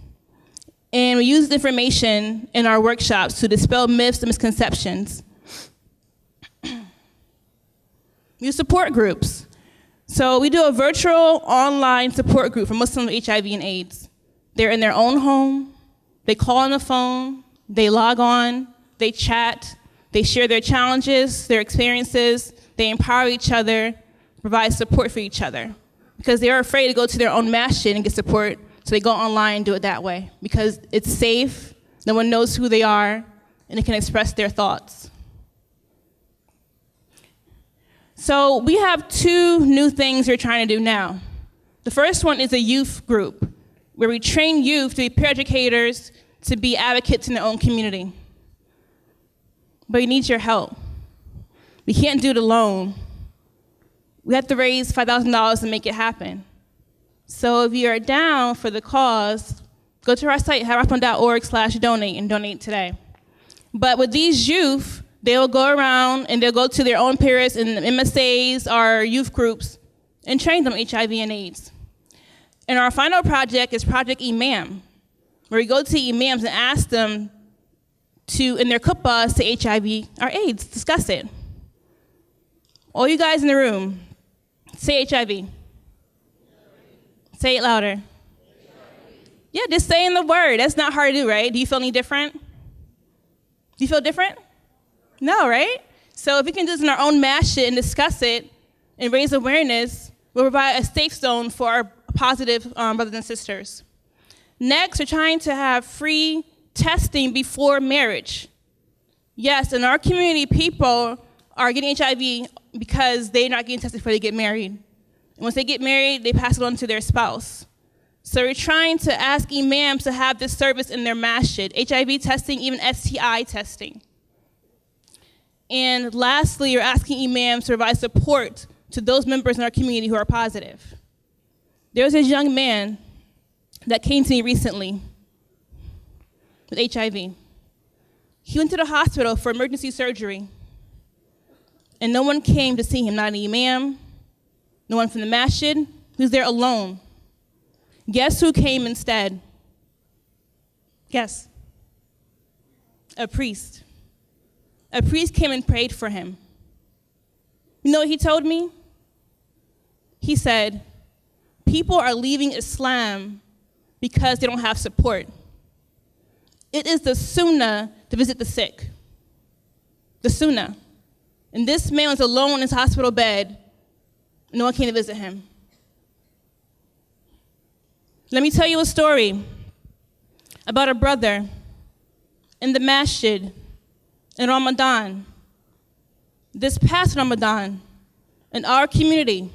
And we use the information in our workshops to dispel myths and misconceptions. We use support groups. So we do a virtual online support group for Muslims with HIV and AIDS. They're in their own home. They call on the phone. They log on. They chat. They share their challenges, their experiences. They empower each other, provide support for each other. Because they're afraid to go to their own masjid and get support, so they go online and do it that way. Because it's safe, no one knows who they are, and they can express their thoughts. So we have two new things we're trying to do now. The first one is a youth group, where we train youth to be peer educators, to be advocates in their own community. But we need your help. We can't do it alone. We have to raise $5,000 to make it happen. So if you are down for the cause, go to our site, harapon.org/donate, and donate today. But with these youth, they will go around and they'll go to their own peers and MSAs or youth groups and train them HIV and AIDS. And our final project is Project Imam, where we go to imams and ask them to, in their khutbahs, say HIV or AIDS, discuss it. All you guys in the room, say HIV. Say it louder. Yeah, just saying the word. That's not hard to do, right? Do you feel any different? Do you feel different? No, right? So if we can do this in our own masjid and discuss it and raise awareness, we'll provide a safe zone for our positive brothers and sisters. Next, we're trying to have free testing before marriage. Yes, in our community, people are getting HIV because they're not getting tested before they get married. And once they get married, they pass it on to their spouse. So we're trying to ask imams to have this service in their masjid, HIV testing, even STI testing. And lastly, we're asking imams to provide support to those members in our community who are positive. There was this young man that came to me recently with HIV. He went to the hospital for emergency surgery, and no one came to see him, not an imam, no one from the masjid. He was there alone. Guess who came instead? Guess. A priest. A priest came and prayed for him. You know what he told me? He said, people are leaving Islam because they don't have support. It is the sunnah to visit the sick. The sunnah. And this man was alone in his hospital bed. No one came to visit him. Let me tell you a story about a brother in the masjid in Ramadan. This past Ramadan, in our community,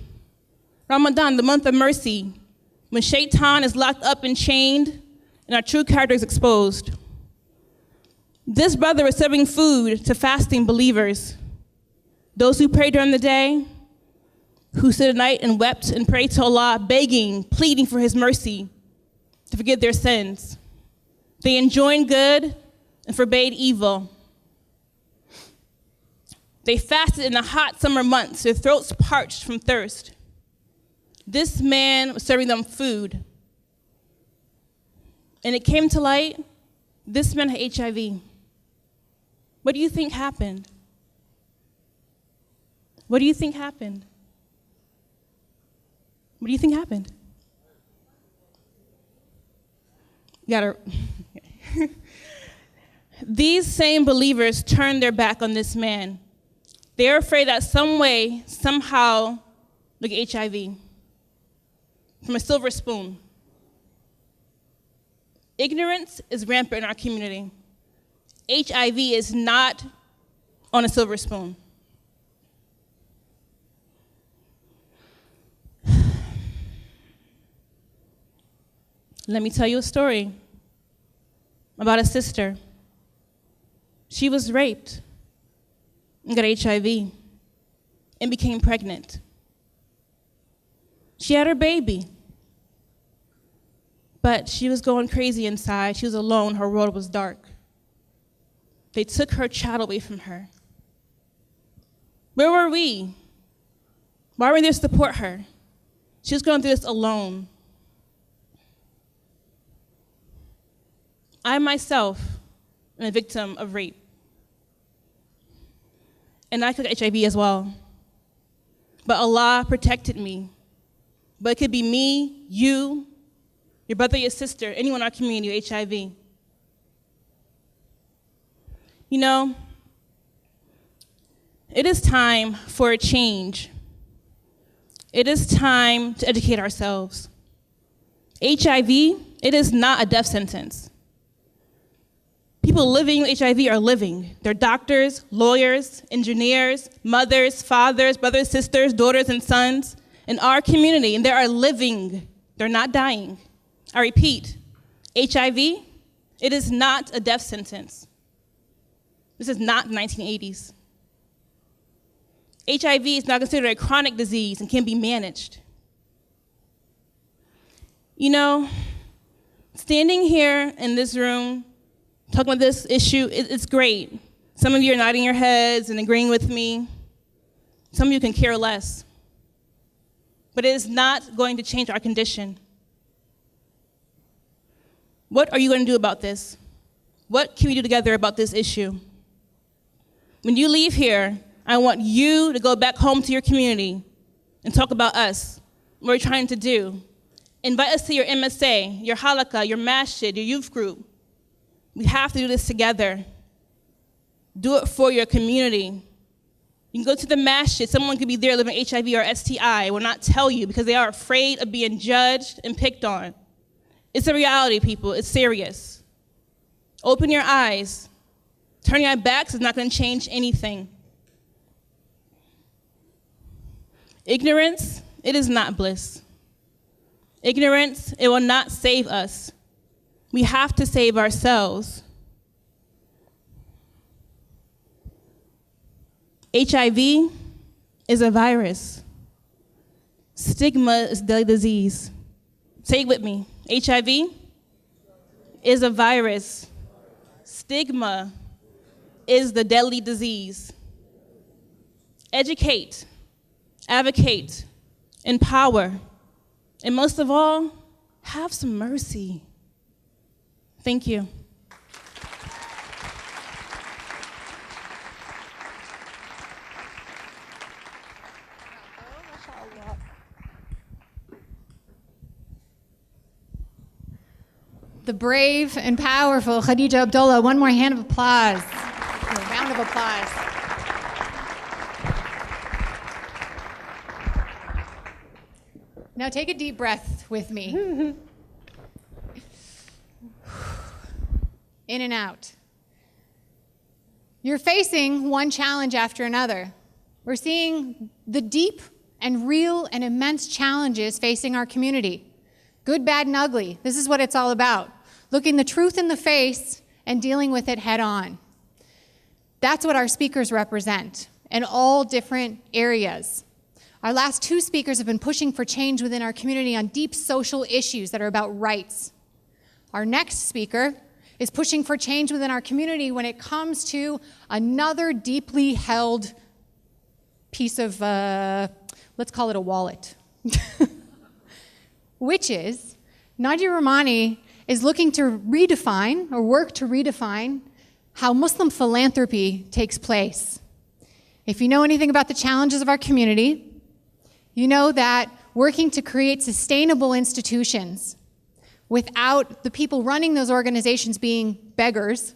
Ramadan, the month of mercy, when Shaitan is locked up and chained and our true character is exposed. This brother was serving food to fasting believers, those who prayed during the day, who stood at night and wept and prayed to Allah, begging, pleading for his mercy to forgive their sins. They enjoined good and forbade evil. They fasted in the hot summer months, their throats parched from thirst. This man was serving them food. And it came to light, this man had HIV. What do you think happened? What do you think happened? What do you think happened? You gotta. These same believers turned their back on this man. They're afraid that some way, somehow, look at HIV from a silver spoon. Ignorance is rampant in our community. HIV is not on a silver spoon. Let me tell you a story about a sister. She was raped and got HIV and became pregnant. She had her baby, but she was going crazy inside. She was alone. Her world was dark. They took her child away from her. Where were we? Why were we there to support her? She was going through this alone. I myself am a victim of rape. And I took HIV as well. but Allah protected me. But it could be me, you, your brother, your sister, anyone in our community with HIV. You know, it is time for a change. It is time to educate ourselves. HIV, it is not a death sentence. People living with HIV are living. They're doctors, lawyers, engineers, mothers, fathers, brothers, sisters, daughters, and sons in our community, and they are living. They're not dying. I repeat, HIV, it is not a death sentence. This is not the 1980s. HIV is now considered a chronic disease and can be managed. You know, standing here in this room, talking about this issue, it's great. Some of you are nodding your heads and agreeing with me. Some of you can care less. But it is not going to change our condition. What are you going to do about this? What can we do together about this issue? When you leave here, I want you to go back home to your community and talk about us, what we're trying to do. Invite us to your MSA, your halakha, your masjid, your youth group. We have to do this together. Do it for your community. You can go to the masjid. Someone could be there living HIV or STI. Will not tell you because they are afraid of being judged and picked on. It's a reality, people. It's serious. Open your eyes. Turning our backs is not going to change anything. Ignorance, it is not bliss. Ignorance, it will not save us. We have to save ourselves. HIV is a virus. Stigma is a deadly disease. Say it with me. HIV is a virus. Stigma is the deadly disease. Educate, advocate, empower, and most of all, have some mercy. Thank you. The brave and powerful Khadija Abdullah. One more hand of applause. A round of applause. Now take a deep breath with me. In and out. You're facing one challenge after another. We're seeing the deep and real and immense challenges facing our community. Good, bad, and ugly. This is what it's all about. Looking the truth in the face and dealing with it head on. That's what our speakers represent in all different areas. Our last two speakers have been pushing for change within our community on deep social issues that are about rights. Our next speaker is pushing for change within our community when it comes to another deeply held piece of, let's call it a wallet, which is Nadia Roumani is looking to redefine or work to redefine how Muslim philanthropy takes place. If you know anything about the challenges of our community, you know that working to create sustainable institutions without the people running those organizations being beggars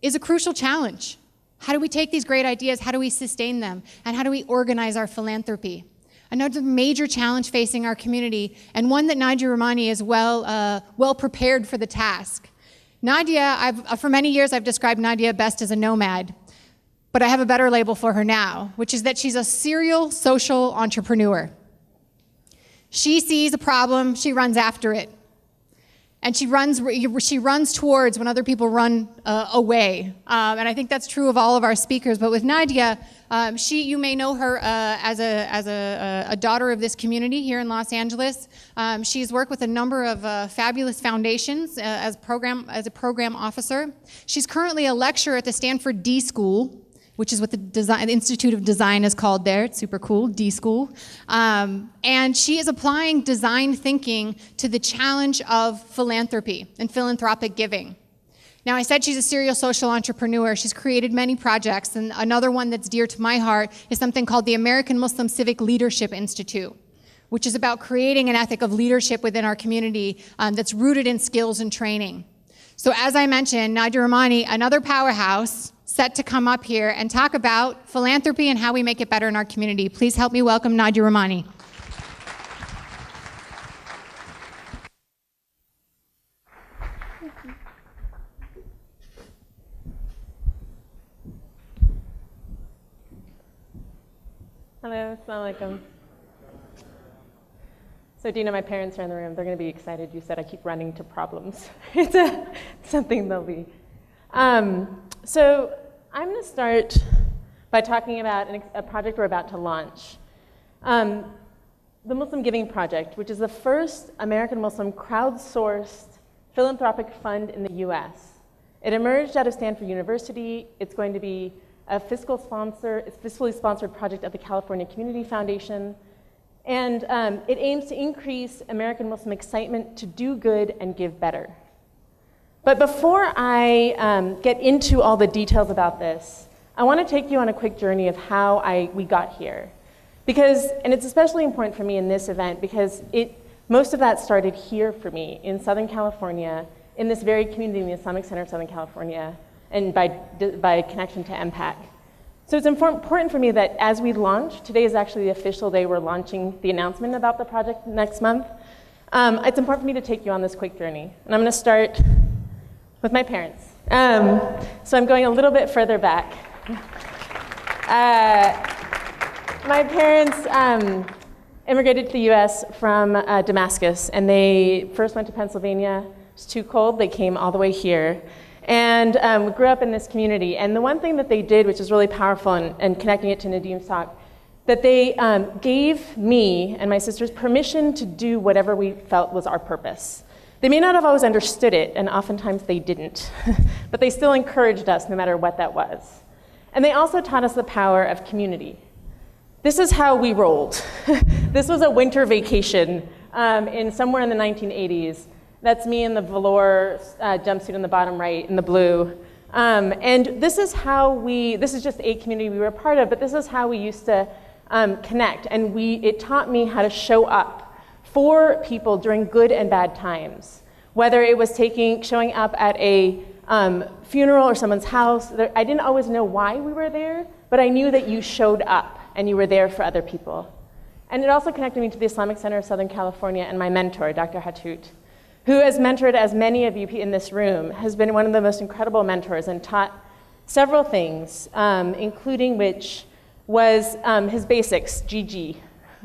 is a crucial challenge. How do we take these great ideas, how do we sustain them, and how do we organize our philanthropy? Another major challenge facing our community, and one that Nadia Roumani is well prepared for the task. Nadia, for many years I've described Nadia best as a nomad, but I have a better label for her now, which is that she's a serial social entrepreneur. She sees a problem, she runs after it. And she runs towards when other people run away. And I think that's true of all of our speakers. But with Nadia, you may know her as a daughter of this community here in Los Angeles. She's worked with a number of fabulous foundations as a program officer. She's currently a lecturer at the Stanford D School, which is what the Institute of Design is called there. It's super cool, D School. And she is applying design thinking to the challenge of philanthropy and philanthropic giving. Now, I said she's a serial social entrepreneur. She's created many projects, and another one that's dear to my heart is something called the American Muslim Civic Leadership Institute, which is about creating an ethic of leadership within our community that's rooted in skills and training. So as I mentioned, Nadia Roumani, another powerhouse, set to come up here and talk about philanthropy and how we make it better in our community. Please help me welcome Nadia Roumani. Hello, assalamu alaikum. So do you know my parents are in the room? They're going to be excited. You said I keep running to problems. It's something they'll be. So I'm going to start by talking about a project we're about to launch. The Muslim Giving Project, which is the first American Muslim crowdsourced philanthropic fund in the US. It emerged out of Stanford University. It's going to be a fiscally sponsored project of the California Community Foundation. And it aims to increase American Muslim excitement to do good and give better. But before I get into all the details about this, I want to take you on a quick journey of how we got here. And it's especially important for me in this event because most of that started here for me in Southern California, in this very community, in the Islamic Center of Southern California, and by connection to MPAC. So it's important for me that as we launch, today is actually the official day we're launching the announcement about the project next month. It's important for me to take you on this quick journey. And I'm going to start with my parents. So I'm going a little bit further back. My parents immigrated to the US from Damascus, and they first went to Pennsylvania. It was too cold, they came all the way here. And we grew up in this community. And the one thing that they did, which is really powerful, and connecting it to Nadeem's talk, that they gave me and my sisters permission to do whatever we felt was our purpose. They may not have always understood it, and oftentimes they didn't, but they still encouraged us no matter what that was. And they also taught us the power of community. This is how we rolled. This was a winter vacation somewhere in the 1980s. That's me in the velour jumpsuit in the bottom right, in the blue. And this is just a community we were a part of, but this is how we used to connect. And it taught me how to show up for people during good and bad times. Whether it was showing up at a funeral or someone's house. I didn't always know why we were there, but I knew that you showed up and you were there for other people. And it also connected me to the Islamic Center of Southern California and my mentor, Dr. Hathout, who has mentored, as many of you in this room, has been one of the most incredible mentors and taught several things, including which was his basics, GG.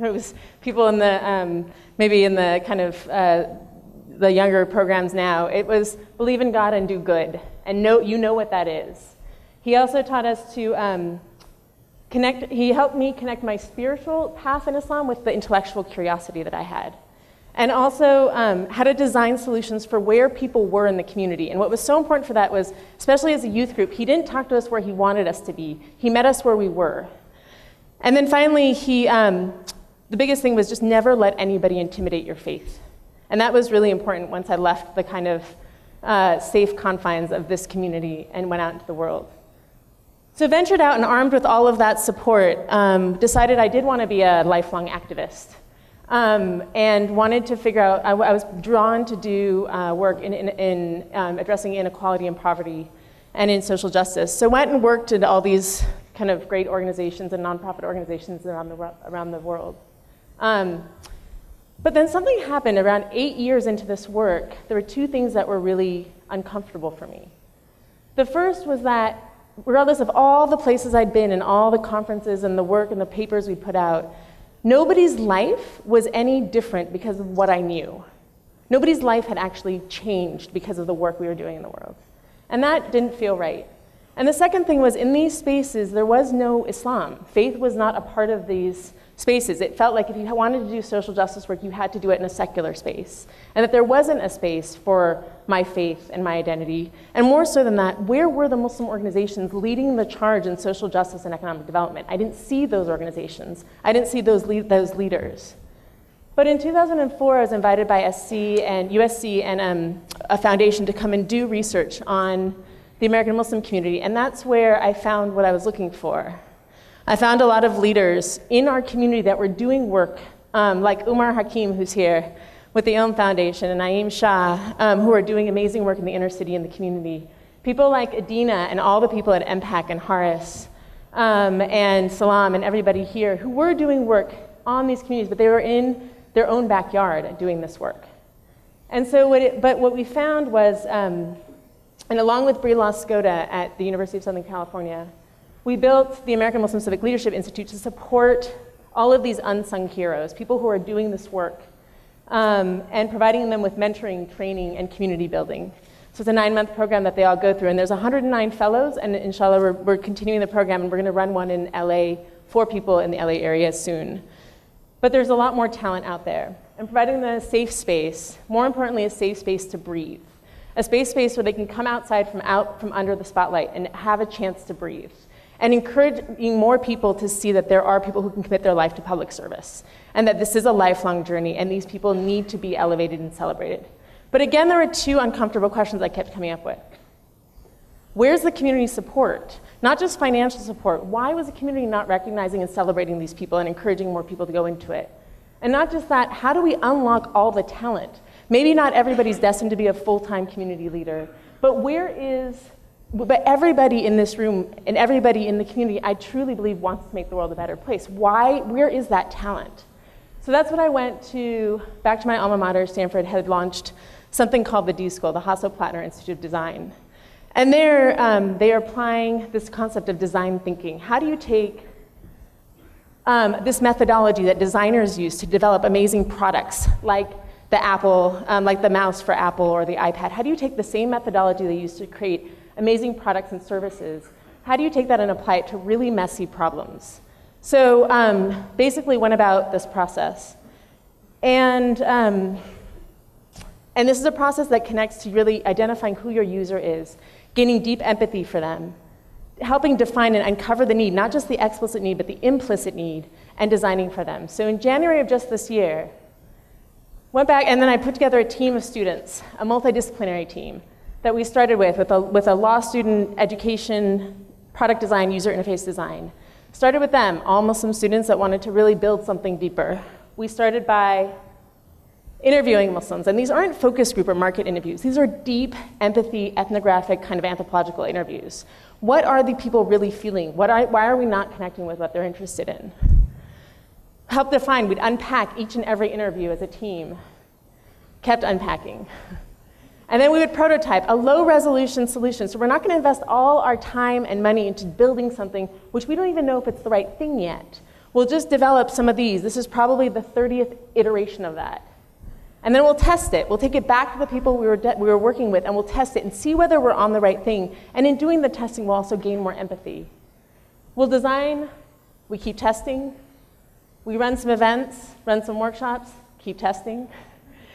It was people in the, maybe in the kind of the younger programs now, it was believe in God and do good, and you know what that is. He also taught us to he helped me connect my spiritual path in Islam with the intellectual curiosity that I had. And also how to design solutions for where people were in the community. And what was so important for that was, especially as a youth group, he didn't talk to us where he wanted us to be. He met us where we were. And then finally, the biggest thing was just never let anybody intimidate your faith. And that was really important once I left the kind of safe confines of this community and went out into the world. So ventured out and armed with all of that support, decided I did want to be a lifelong activist. And wanted to figure out, I was drawn to do work in addressing inequality and poverty and in social justice. So went and worked in all these kind of great organizations and nonprofit organizations around the world. But then something happened around 8 years into this work. There were two things that were really uncomfortable for me. The first was that regardless of all the places I'd been and all the conferences and the work and the papers we put out, nobody's life was any different because of what I knew. Nobody's life had actually changed because of the work we were doing in the world. And that didn't feel right. And the second thing was, in these spaces, there was no Islam. Faith was not a part of these spaces. It felt like if you wanted to do social justice work, you had to do it in a secular space. And that there wasn't a space for my faith and my identity. And more so than that, where were the Muslim organizations leading the charge in social justice and economic development? I didn't see those organizations. I didn't see those leaders. But in 2004, I was invited by USC and a foundation to come and do research on the American Muslim community, and that's where I found what I was looking for. I found a lot of leaders in our community that were doing work, like Umar Hakim, who's here, with the Ilm Foundation, and Naeem Shah, who are doing amazing work in the inner city and the community. People like Adina and all the people at MPAC and Haris, and Salam and everybody here who were doing work on these communities, but they were in their own backyard doing this work. And so what we found was, and along with Brie Loskota at the University of Southern California, we built the American Muslim Civic Leadership Institute to support all of these unsung heroes, people who are doing this work, and providing them with mentoring, training, and community building. So it's a 9-month program that they all go through, and there's 109 fellows, and inshallah we're continuing the program, and we're going to run one in LA for people in the LA area soon. But there's a lot more talent out there, and providing them a safe space, more importantly a safe space to breathe, a space where they can come outside from under the spotlight and have a chance to breathe, and encouraging more people to see that there are people who can commit their life to public service, and that this is a lifelong journey, and these people need to be elevated and celebrated. But again, there were 2 uncomfortable questions I kept coming up with. Where's the community support? Not just financial support. Why was the community not recognizing and celebrating these people and encouraging more people to go into it? And not just that, how do we unlock all the talent? Maybe not everybody's destined to be a full-time community leader, but everybody in this room and everybody in the community, I truly believe, wants to make the world a better place. Where is that talent? So that's what I went back to my alma mater. Stanford had launched something called the D School, the Hasso-Plattner Institute of Design. And they are applying this concept of design thinking. How do you take this methodology that designers use to develop amazing products, like the Apple, like the mouse for Apple or the iPad? How do you take the same methodology they use to create amazing products and services? How do you take that and apply it to really messy problems? So basically went about this process. And this is a process that connects to really identifying who your user is, gaining deep empathy for them, helping define and uncover the need, not just the explicit need, but the implicit need, and designing for them. So in January of just this year, went back and then I put together a team of students, a multidisciplinary team that we started with a law student, education, product design, user interface design. Started with them, all Muslim students that wanted to really build something deeper. We started by interviewing Muslims, and these aren't focus group or market interviews. These are deep empathy, ethnographic, kind of anthropological interviews. What are the people really feeling? Why are we not connecting with what they're interested in? Help define, we'd unpack each and every interview as a team, kept unpacking. And then we would prototype a low-resolution solution. So we're not going to invest all our time and money into building something which we don't even know if it's the right thing yet. We'll just develop some of these. This is probably the 30th iteration of that. And then we'll test it. We'll take it back to the people we were working with, and we'll test it and see whether we're on the right thing. And in doing the testing, we'll also gain more empathy. We'll design. We keep testing. We run some events, run some workshops, keep testing.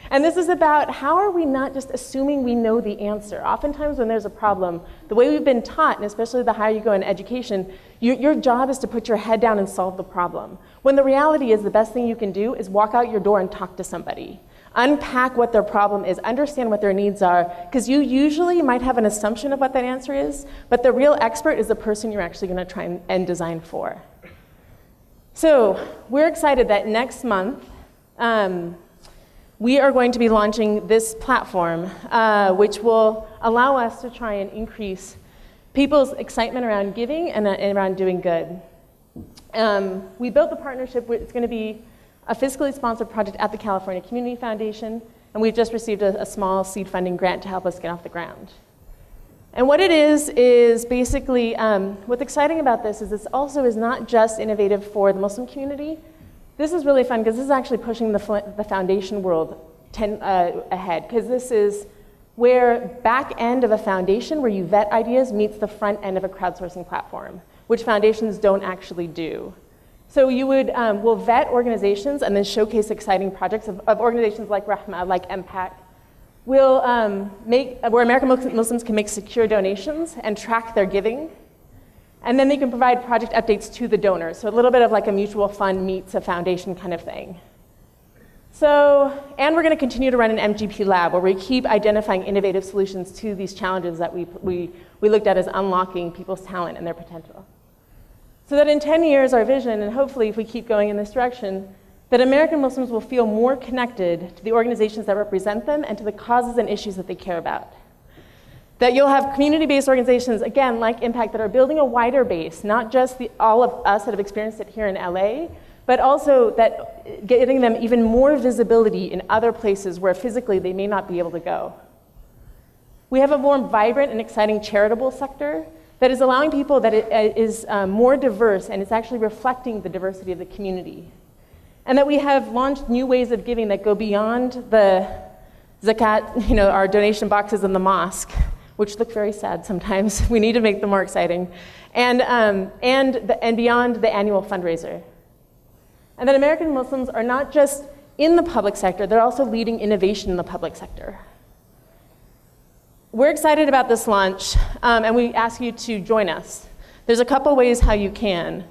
And this is about how are we not just assuming we know the answer. Oftentimes when there's a problem, the way we've been taught, and especially the higher you go in education, your job is to put your head down and solve the problem. When the reality is the best thing you can do is walk out your door and talk to somebody. Unpack what their problem is, understand what their needs are, because you usually might have an assumption of what that answer is, but the real expert is the person you're actually going to try and design for. So we're excited that next month, we are going to be launching this platform, which will allow us to try and increase people's excitement around giving and around doing good. We built the partnership. It's going to be a fiscally sponsored project at the California Community Foundation, and we've just received a small seed funding grant to help us get off the ground. And what it is basically, what's exciting about this is this also is not just innovative for the Muslim community. This is really fun because this is actually pushing the foundation world ahead, because this is where back end of a foundation where you vet ideas meets the front end of a crowdsourcing platform, which foundations don't actually do. So you will vet organizations and then showcase exciting projects of organizations like Rahma, like MPAC. We'll where American Muslims can make secure donations and track their giving. And then they can provide project updates to the donors. So a little bit of like a mutual fund meets a foundation kind of thing. And we're going to continue to run an MGP lab where we keep identifying innovative solutions to these challenges that we looked at as unlocking people's talent and their potential. So that in 10 years, our vision, and hopefully if we keep going in this direction, that American Muslims will feel more connected to the organizations that represent them and to the causes and issues that they care about. That you'll have community-based organizations, again, like MPAC, that are building a wider base, not just all of us that have experienced it here in LA, but also that getting them even more visibility in other places where physically they may not be able to go. We have a more vibrant and exciting charitable sector that is allowing people that it is more diverse and it's actually reflecting the diversity of the community. And that we have launched new ways of giving that go beyond the zakat, our donation boxes in the mosque, which look very sad sometimes. We need to make them more exciting. And beyond the annual fundraiser. And that American Muslims are not just in the public sector, they're also leading innovation in the public sector. We're excited about this launch, and we ask you to join us. There's a couple ways how you can.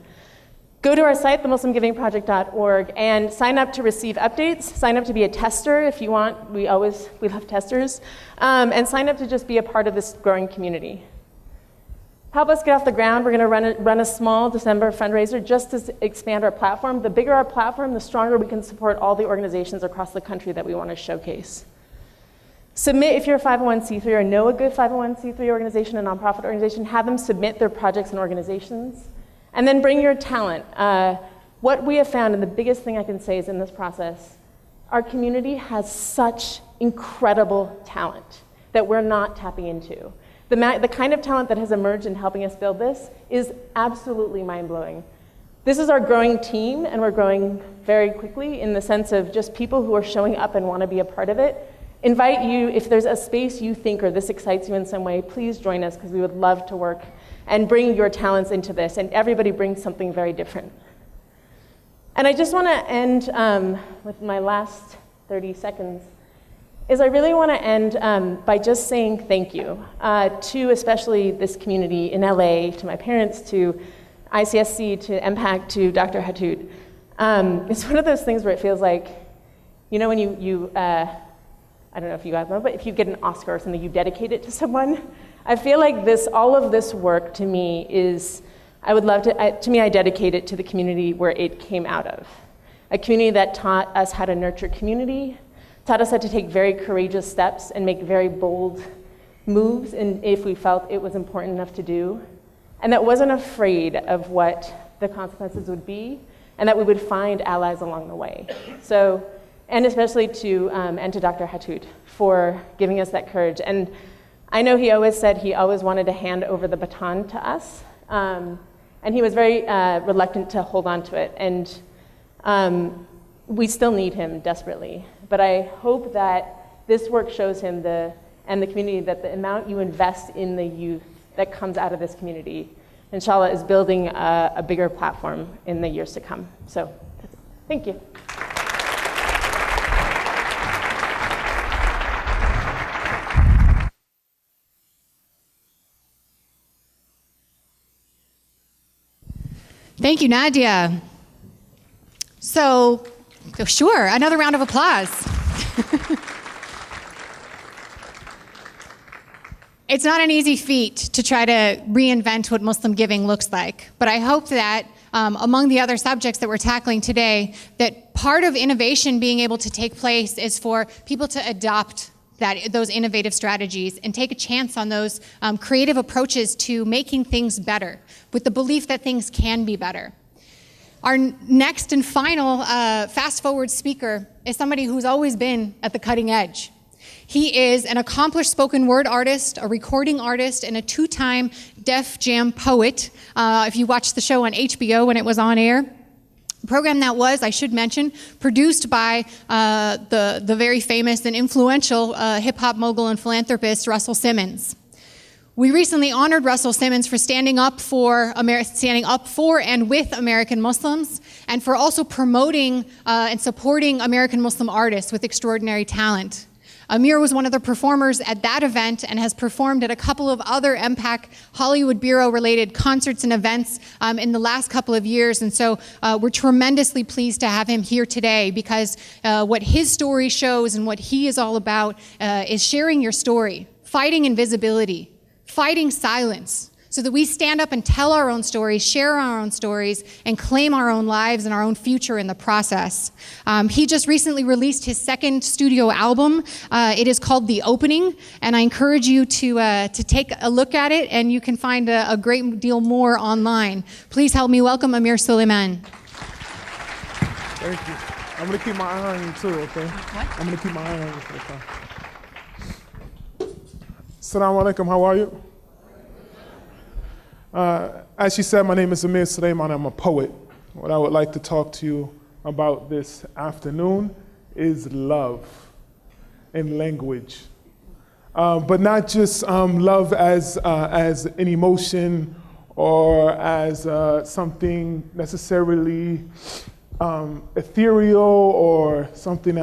Go to our site, themuslimgivingproject.org, and sign up to receive updates. Sign up to be a tester if you want. We love testers. And sign up to just be a part of this growing community. Help us get off the ground. We're going to run a small December fundraiser just to expand our platform. The bigger our platform, the stronger we can support all the organizations across the country that we want to showcase. Submit if you're a 501c3 or know a good 501c3 organization, a nonprofit organization. Have them submit their projects and organizations. And then bring your talent. What we have found, and the biggest thing I can say is in this process, our community has such incredible talent that we're not tapping into. The kind of talent that has emerged in helping us build this is absolutely mind-blowing. This is our growing team, and we're growing very quickly in the sense of just people who are showing up and want to be a part of it. Invite you, if there's a space you think or this excites you in some way, please join us because we would love to work and bring your talents into this, and everybody brings something very different. And I just want to end with my last 30 seconds. I really want to end by just saying thank you to especially this community in LA, to my parents, to ICSC, to MPAC, to Dr. Hatoud. It's one of those things where it feels like, when you I don't know if you guys know, but if you get an Oscar or something, you dedicate it to someone. I feel like all of this work to me is, I dedicate it to the community where it came out of. A community that taught us how to nurture community, taught us how to take very courageous steps and make very bold moves if we felt it was important enough to do, and that wasn't afraid of what the consequences would be, and that we would find allies along the way. So, and especially to Dr. Hatoud for giving us that courage. And I know he always said he always wanted to hand over the baton to us, and he was very reluctant to hold on to it. And we still need him desperately. But I hope that this work shows him and the community that the amount you invest in the youth that comes out of this community, inshallah, is building a bigger platform in the years to come. So, thank you. Thank you, Nadia. So, sure, another round of applause. It's not an easy feat to try to reinvent what Muslim giving looks like, but I hope that among the other subjects that we're tackling today, that part of innovation being able to take place is for people to adopt those innovative strategies and take a chance on those creative approaches to making things better, with the belief that things can be better. Our next and final fast-forward speaker is somebody who's always been at the cutting edge. He is an accomplished spoken word artist, a recording artist, and a two-time Def Jam poet. If you watched the show on HBO when it was on air, a program that was, I should mention, produced by the very famous and influential hip-hop mogul and philanthropist Russell Simmons. We recently honored Russell Simmons for standing up for and with American Muslims, and for also promoting and supporting American Muslim artists with extraordinary talent. Amir was one of the performers at that event and has performed at a couple of other MPAC Hollywood Bureau-related concerts and events in the last couple of years. And so we're tremendously pleased to have him here today, because what his story shows and what he is all about is sharing your story, fighting invisibility, fighting silence, so that we stand up and tell our own stories, share our own stories, and claim our own lives and our own future in the process. He just recently released his second studio album. It is called The Opening, and I encourage you to take a look at it, and you can find a great deal more online. Please help me welcome Amir Sulaiman. Thank you. I'm going to keep my eye on you too, okay? What? I'm going to keep my eye on you for the time. Assalamu alaikum, how are you? As she said, my name is Amir Sulaiman. I'm a poet. What I would like to talk to you about this afternoon is love and language. But not just love as an emotion or as something necessarily ethereal or something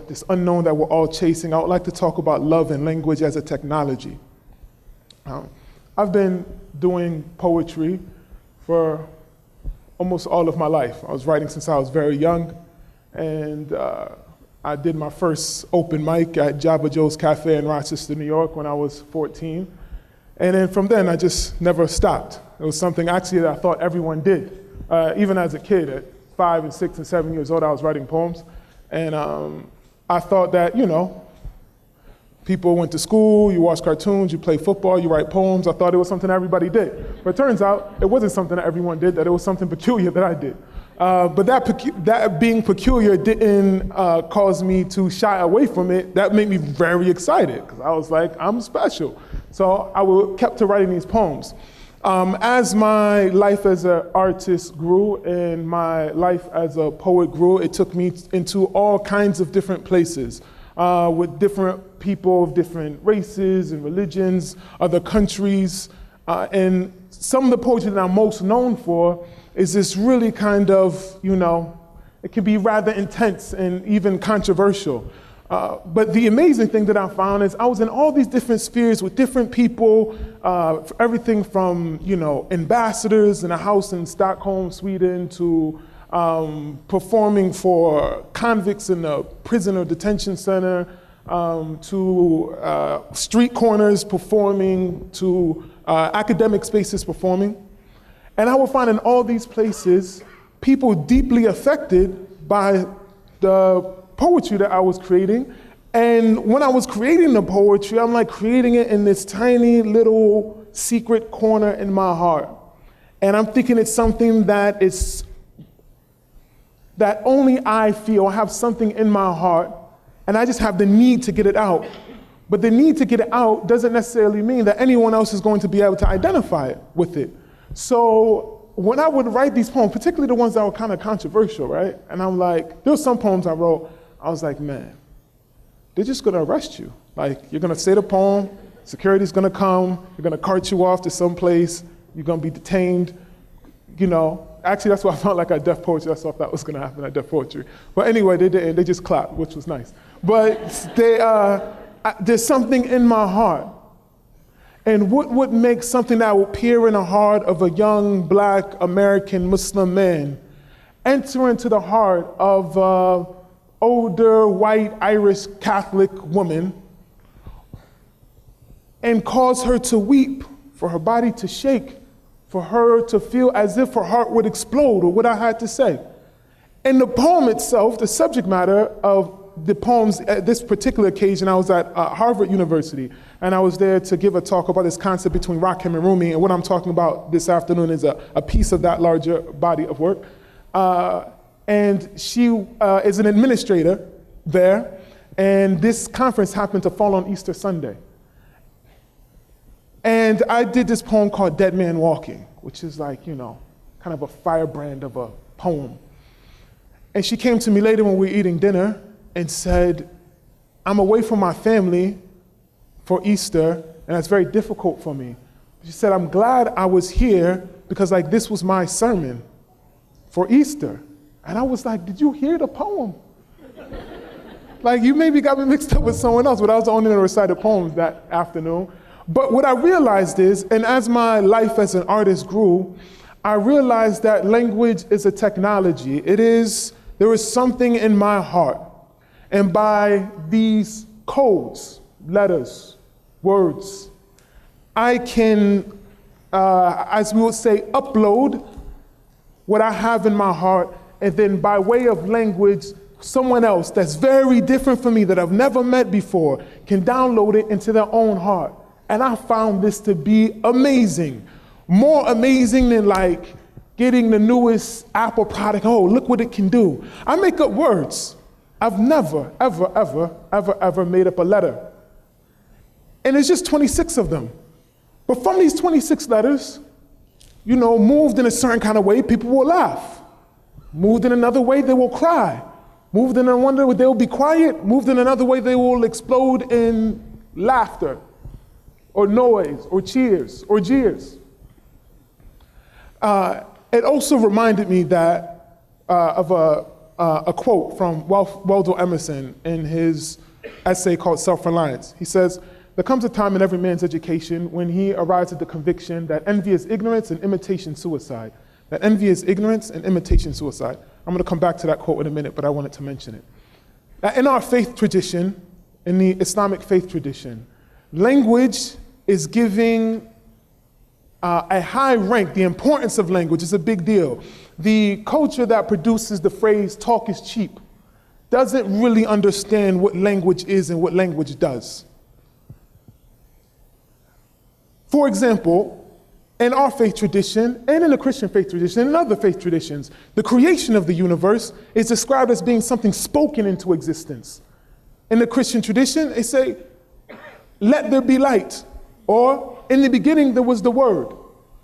this unknown that we're all chasing. I would like to talk about love and language as a technology. I've been doing poetry for almost all of my life. I was writing since I was very young, and I did my first open mic at Jabba Joe's Cafe in Rochester, New York when I was 14. And then from then, I just never stopped. It was something actually that I thought everyone did. Even as a kid, at 5 and 6 and 7 years old, I was writing poems. And I thought that, people went to school, you watch cartoons, you play football, you write poems. I thought it was something everybody did. But it turns out it wasn't something that everyone did, that it was something peculiar that I did. But that being peculiar didn't cause me to shy away from it. That made me very excited, because I was like, I'm special. So I kept writing these poems. As my life as an artist grew and my life as a poet grew, it took me into all kinds of different places. With different people of different races and religions, other countries. And some of the poetry that I'm most known for is this really kind of, it can be rather intense and even controversial. But the amazing thing that I found is I was in all these different spheres with different people, everything from, ambassadors in a house in Stockholm, Sweden, to performing for convicts in a prison or detention center, to street corners performing, to academic spaces performing. And I would find in all these places people deeply affected by the poetry that I was creating. And when I was creating the poetry, I'm like creating it in this tiny little secret corner in my heart. And I'm thinking it's something that only I feel. I have something in my heart, and I just have the need to get it out. But the need to get it out doesn't necessarily mean that anyone else is going to be able to identify with it. So when I would write these poems, particularly the ones that were kind of controversial, right? And I'm like, there were some poems I wrote, I was like, man, they're just gonna arrest you. Like, you're gonna say the poem, security's gonna come, you're gonna cart you off to some place, you're gonna be detained, Actually, that's what I felt like at Def Poetry. That's what that was going to happen at Def Poetry. But anyway, they didn't. They just clapped, which was nice. But there's something in my heart. And what would make something that would appear in the heart of a young Black American Muslim man enter into the heart of an older white Irish Catholic woman and cause her to weep, for her body to shake, for her to feel as if her heart would explode, or what I had to say. And the poem itself, the subject matter of the poems at this particular occasion, I was at Harvard University, and I was there to give a talk about this concept between Rakim and Rumi, and what I'm talking about this afternoon is a piece of that larger body of work. And she is an administrator there, and this conference happened to fall on Easter Sunday. And I did this poem called Dead Man Walking, which is like, kind of a firebrand of a poem. And she came to me later when we were eating dinner and said, I'm away from my family for Easter, and that's very difficult for me. She said, I'm glad I was here because this was my sermon for Easter. And I was like, did you hear the poem? Like, you maybe got me mixed up with someone else, but I was the only one who recited poems that afternoon. But what I realized is, and as my life as an artist grew, I realized that language is a technology. There is something in my heart. And by these codes, letters, words, I can, as we would say, upload what I have in my heart, and then by way of language, someone else that's very different from me, that I've never met before, can download it into their own heart. And I found this to be amazing. More amazing than like getting the newest Apple product. Oh, look what it can do. I make up words. I've never, ever made up a letter. And there's just 26 of them. But from these 26 letters, moved in a certain kind of way, people will laugh. Moved in another way, they will cry. Moved in another way, they will be quiet. Moved in another way, they will explode in laughter, or noise, or cheers, or jeers. It also reminded me that of a quote from Waldo Emerson in his essay called Self-Reliance. He says, "There comes a time in every man's education when he arrives at the conviction that envy is ignorance and imitation suicide." That envy is ignorance and imitation suicide. I'm going to come back to that quote in a minute, but I wanted to mention it. In our faith tradition, in the Islamic faith tradition, language is giving a high rank. The importance of language is a big deal. The culture that produces the phrase "talk is cheap" doesn't really understand what language is and what language does. For example, in our faith tradition, and in the Christian faith tradition, and other faith traditions, the creation of the universe is described as being something spoken into existence. In the Christian tradition, they say, "Let there be light," or "In the beginning there was the word."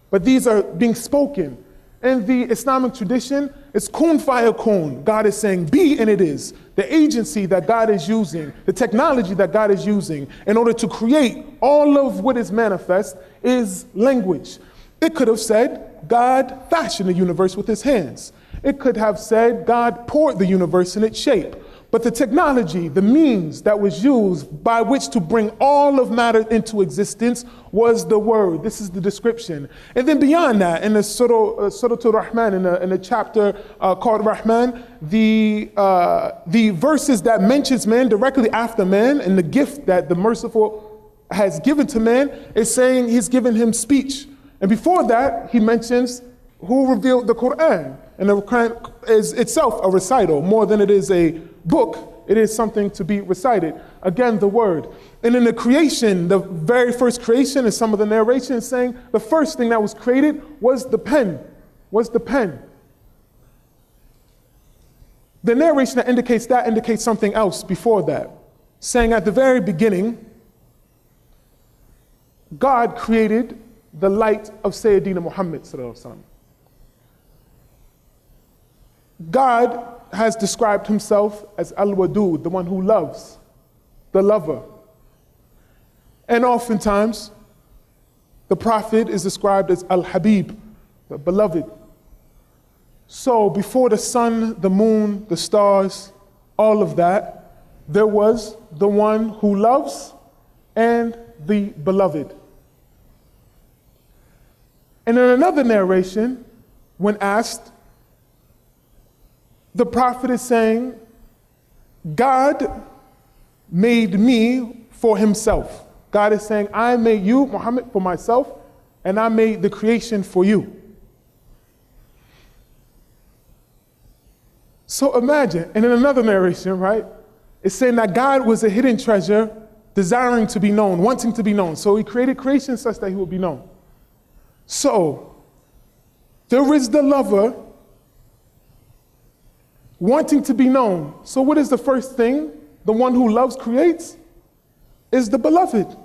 But these are being spoken. In the Islamic tradition, it's kun fayakun. God is saying, be, and it is. The agency that God is using, the technology that God is using in order to create all of what is manifest is language. It could have said, God fashioned the universe with his hands. It could have said, God poured the universe in its shape. But the technology, the means that was used by which to bring all of matter into existence was the word. This is the description. And then beyond that, in the Surah Rahman, in the chapter called Rahman, the verses that mentions man directly after man and the gift that the merciful has given to man is saying he's given him speech. And before that, he mentions who revealed the Quran. And the Quran is itself a recital. More than it is a book, it is something to be recited. Again, the word. And in the creation, the very first creation, and some of the narration is saying the first thing that was created was the pen. The narration that indicates something else before that, saying at the very beginning, God created the light of Sayyidina Muhammad sallallahu alaihi wasallam. God has described himself as Al-Wadud, the one who loves, the lover. And oftentimes, the Prophet is described as Al-Habib, the beloved. So before the sun, the moon, the stars, all of that, there was the one who loves and the beloved. And in another narration, when asked, the Prophet is saying, God made me for himself. God is saying, I made you, Muhammad, for myself, and I made the creation for you. So imagine, and in another narration, right, it's saying that God was a hidden treasure, desiring to be known, wanting to be known. So he created creation such that he would be known. So, there is the lover wanting to be known. So what is the first thing the one who loves creates? Is the beloved.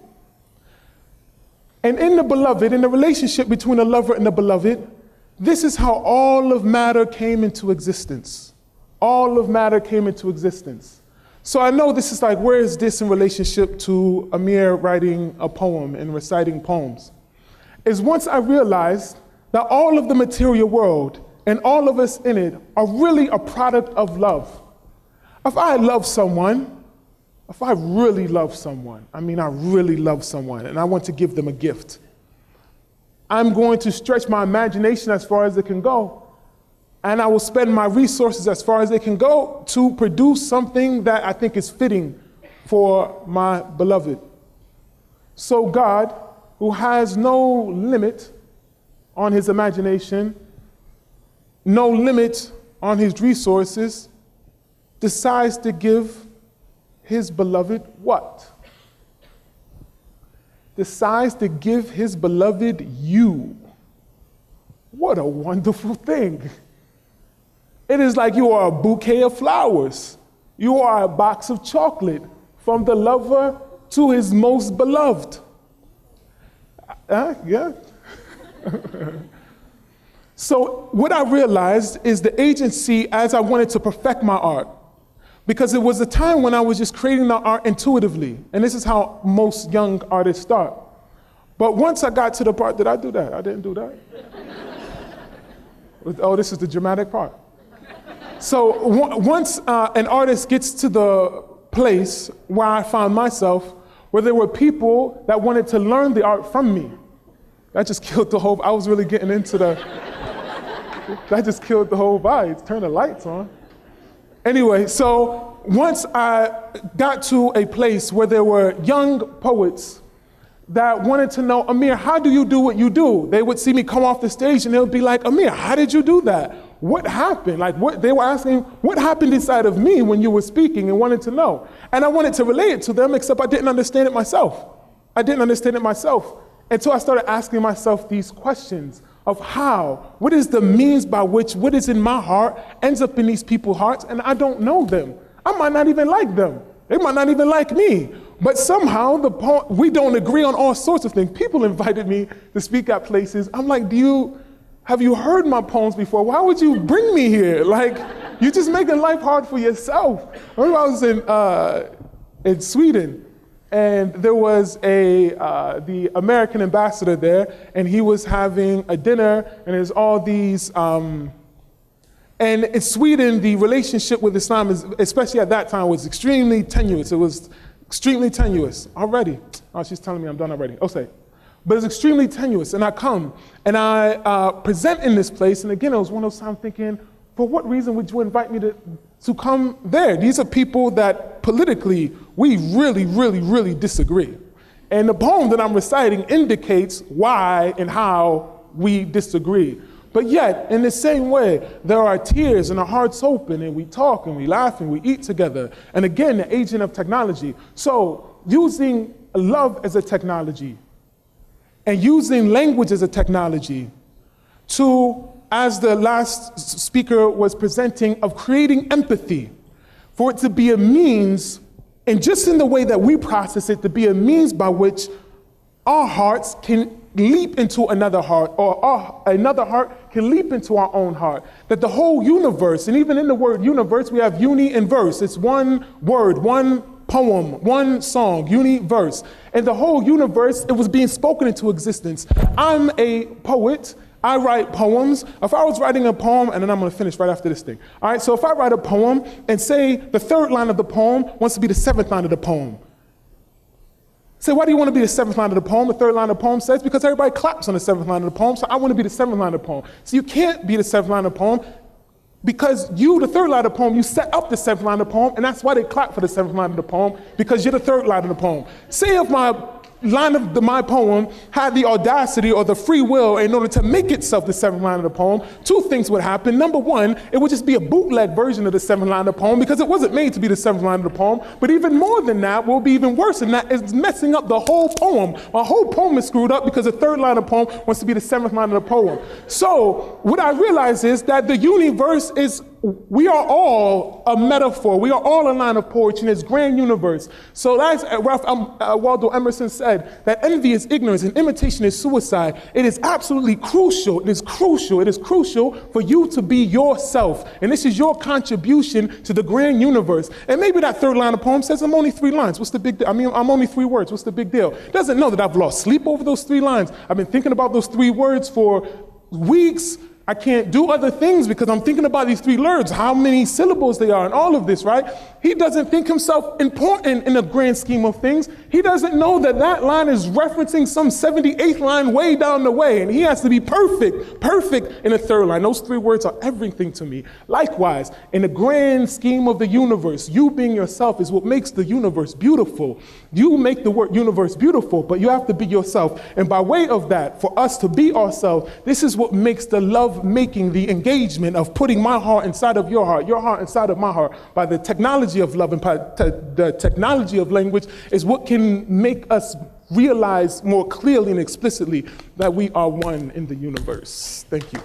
And in the beloved, in the relationship between the lover and the beloved, this is how all of matter came into existence. All of matter came into existence. So I know this is like, where is this in relationship to Amir writing a poem and reciting poems? Is once I realized that all of the material world and all of us in it are really a product of love. If I love someone, if I really love someone, I really love someone, and I want to give them a gift, I'm going to stretch my imagination as far as it can go, and I will spend my resources as far as they can go to produce something that I think is fitting for my beloved. So God, who has no limit on his imagination, no limit on his resources, decides to give his beloved what? Decides to give his beloved you. What a wonderful thing. It is like you are a bouquet of flowers. You are a box of chocolate from the lover to his most beloved. Yeah. So what I realized is the agency as I wanted to perfect my art. Because it was a time when I was just creating the art intuitively. And this is how most young artists start. But once I got to the part, did I do that? I didn't do that. Oh, this is the dramatic part. So once an artist gets to the place where I found myself, where there were people that wanted to learn the art from me, that just killed the whole, I was really getting into that just killed the whole vibe. Turn the lights on. Anyway, so once I got to a place where there were young poets that wanted to know, Amir, how do you do what you do? They would see me come off the stage and they would be like, Amir, how did you do that? What happened? Like what they were asking, what happened inside of me when you were speaking and wanted to know? And I wanted to relay it to them, except I didn't understand it myself. I didn't understand it myself. Until I started asking myself these questions of how, what is the means by which what is in my heart ends up in these people's hearts, and I don't know them. I might not even like them. They might not even like me. But somehow we don't agree on all sorts of things. People invited me to speak at places. I'm like, have you heard my poems before? Why would you bring me here? Like, you're just making life hard for yourself. I remember I was in Sweden, and there was the American ambassador there, and he was having a dinner, and there's all these, and in Sweden, the relationship with Islam, especially at that time, was extremely tenuous. It was extremely tenuous already. Oh, she's telling me I'm done already. Okay. But it's extremely tenuous, and I come, and I present in this place, and again, it was one of those times thinking, for what reason would you invite me to come there? These are people that politically, we really, really, really disagree. And the poem that I'm reciting indicates why and how we disagree. But yet, in the same way, there are tears and our hearts open, and we talk and we laugh and we eat together. And again, the agent of technology. So using love as a technology and using language as a technology to, as the last speaker was presenting, of creating empathy, for it to be a means, and just in the way that we process it, to be a means by which our hearts can leap into another heart, or another heart can leap into our own heart. That the whole universe, and even in the word universe, we have uni and verse. It's one word, one poem, one song, universe. And the whole universe, it was being spoken into existence. I'm a poet. I write poems. If I was writing a poem, and then I'm going to finish right after this thing. All right, so if I write a poem and say the third line of the poem wants to be the seventh line of the poem. Say, why do you want to be the seventh line of the poem? The third line of the poem says, because everybody claps on the seventh line of the poem, so I want to be the seventh line of the poem. So you can't be the seventh line of the poem because you, the third line of the poem, you set up the seventh line of the poem, and that's why they clap for the seventh line of the poem, because you're the third line of the poem. Say if my line of my poem had the audacity or the free will in order to make itself the seventh line of the poem, two things would happen. Number one, it would just be a bootleg version of the seventh line of the poem because it wasn't made to be the seventh line of the poem. But even more than that, what will be even worse than that, is messing up the whole poem. My whole poem is screwed up because the third line of the poem wants to be the seventh line of the poem. So what I realize is that the universe is, we are all a metaphor. We are all a line of poetry in this grand universe. So as Waldo Emerson said, that envy is ignorance and imitation is suicide. It is absolutely crucial. It is crucial. It is crucial for you to be yourself. And this is your contribution to the grand universe. And maybe that third line of the poem says, I'm only 3 lines. What's the big deal? I mean, I'm only 3 words. What's the big deal? It doesn't know that I've lost sleep over those 3 lines. I've been thinking about those 3 words for weeks, I can't do other things because I'm thinking about these 3 words, how many syllables they are, and all of this, right? He doesn't think himself important in the grand scheme of things. He doesn't know that that line is referencing some 78th line way down the way, and he has to be perfect in the 3rd line. Those 3 words are everything to me. Likewise, in the grand scheme of the universe, you being yourself is what makes the universe beautiful. You make the word universe beautiful, but you have to be yourself. And by way of that, for us to be ourselves, this is what makes the love making, the engagement of putting my heart inside of your heart inside of my heart, by the technology of love and the technology of language, is what can make us realize more clearly and explicitly that we are one in the universe. Thank you.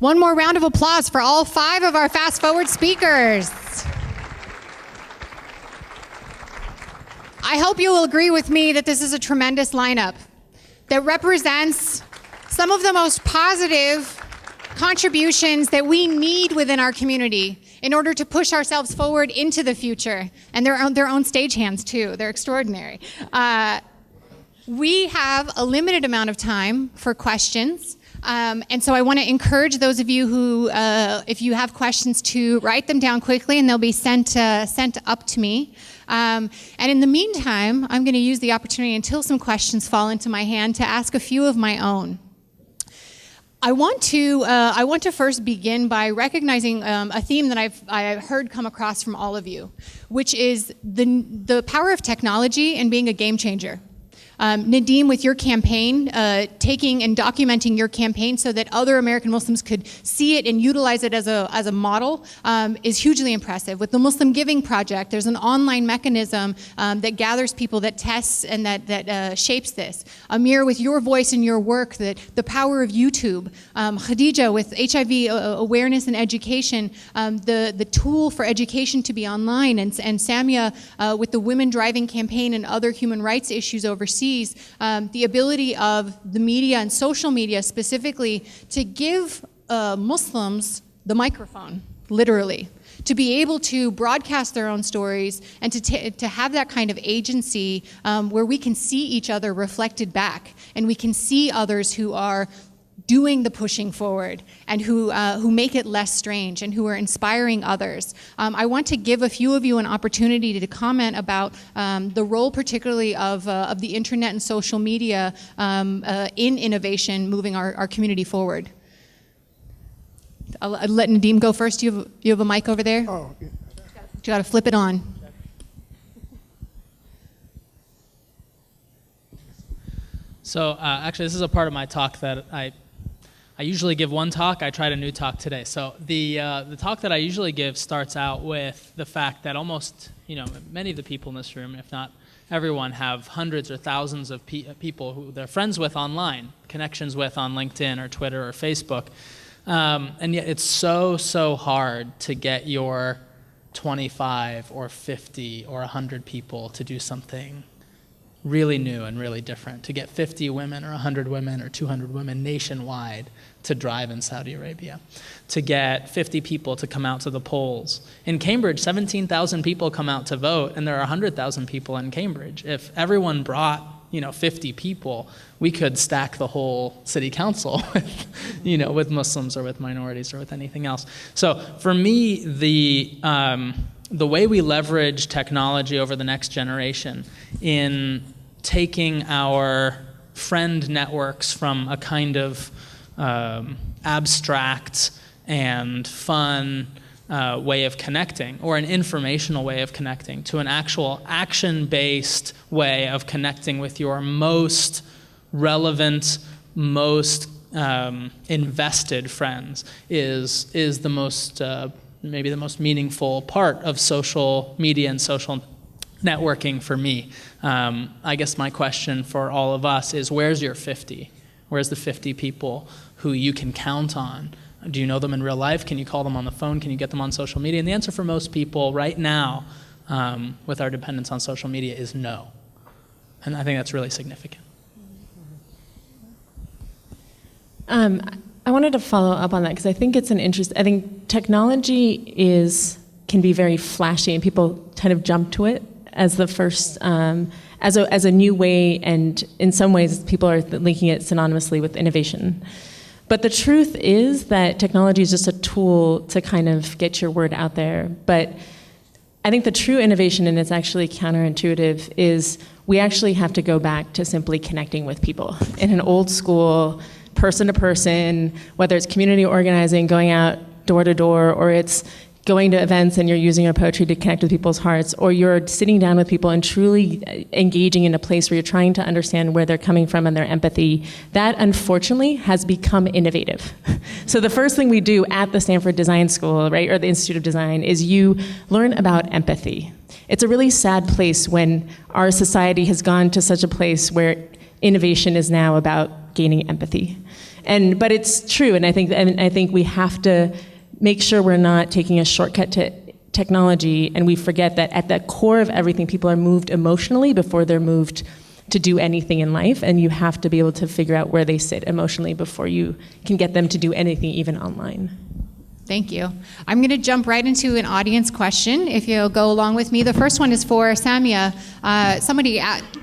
One more round of applause for all 5 of our Fast Forward speakers. I hope you will agree with me that this is a tremendous lineup that represents some of the most positive contributions that we need within our community in order to push ourselves forward into the future. And they're on their own stagehands too. They're extraordinary. We have a limited amount of time for questions. And so I want to encourage those of you who, if you have questions, to write them down quickly, and they'll be sent up to me. And in the meantime, I'm going to use the opportunity until some questions fall into my hand to ask a few of my own. I want to first begin by recognizing a theme that I've heard come across from all of you, which is the power of technology and being a game changer. Nadeem, with your campaign, taking and documenting your campaign so that other American Muslims could see it and utilize it as a model, is hugely impressive. With the Muslim Giving Project, there's an online mechanism that gathers people, that tests, and that shapes this. Amir, with your voice and your work, the power of YouTube. Khadija, with HIV awareness and education, the tool for education to be online. And Samia, with the Women Driving campaign and other human rights issues overseas. The ability of the media and social media specifically to give Muslims the microphone, literally, to be able to broadcast their own stories and to have that kind of agency where we can see each other reflected back, and we can see others who are doing the pushing forward, and who make it less strange, and who are inspiring others. I want to give a few of you an opportunity to comment about the role particularly of the internet and social media in innovation, moving our community forward. I'll let Nadeem go first. You have a mic over there? Oh, yeah. You got to flip it on. So actually, this is a part of my talk that I usually give one talk. I tried a new talk today. So the talk that I usually give starts out with the fact that almost, many of the people in this room, if not everyone, have hundreds or thousands of people who they're friends with online, connections with on LinkedIn or Twitter or Facebook. And yet it's so hard to get your 25 or 50 or 100 people to do something really new and really different, to get 50 women or 100 women or 200 women nationwide to drive in Saudi Arabia, to get 50 people to come out to the polls. In Cambridge, 17,000 people come out to vote, and there are 100,000 people in Cambridge. If everyone brought 50 people, we could stack the whole city council with, with Muslims or with minorities or with anything else. So for me, the way we leverage technology over the next generation in taking our friend networks from a kind of abstract and fun way of connecting, or an informational way of connecting, to an actual action-based way of connecting with your most relevant, most invested friends is the most maybe the most meaningful part of social media and social networking for me. I guess my question for all of us is, where's your 50? Where's the 50 people who you can count on? Do you know them in real life? Can you call them on the phone? Can you get them on social media? And the answer for most people right now, with our dependence on social media, is no. And I think that's really significant. I wanted to follow up on that because I think it's I think technology can be very flashy and people kind of jump to it as the first, as a new way, and in some ways people are linking it synonymously with innovation. But the truth is that technology is just a tool to kind of get your word out there. But I think the true innovation, and it's actually counterintuitive, is we actually have to go back to simply connecting with people in an old school, person to person, whether it's community organizing, going out door to door, or it's going to events and you're using your poetry to connect with people's hearts, or you're sitting down with people and truly engaging in a place where you're trying to understand where they're coming from and their empathy. That, unfortunately, has become innovative. So the first thing we do at the Stanford Design School, right, or the Institute of Design, is you learn about empathy. It's a really sad place when our society has gone to such a place where innovation is now about gaining empathy. But it's true, and I think we have to make sure we're not taking a shortcut to technology, and we forget that at the core of everything, people are moved emotionally before they're moved to do anything in life, and you have to be able to figure out where they sit emotionally before you can get them to do anything, even online. Thank you. I'm going to jump right into an audience question, if you'll go along with me. The first one is for Samia.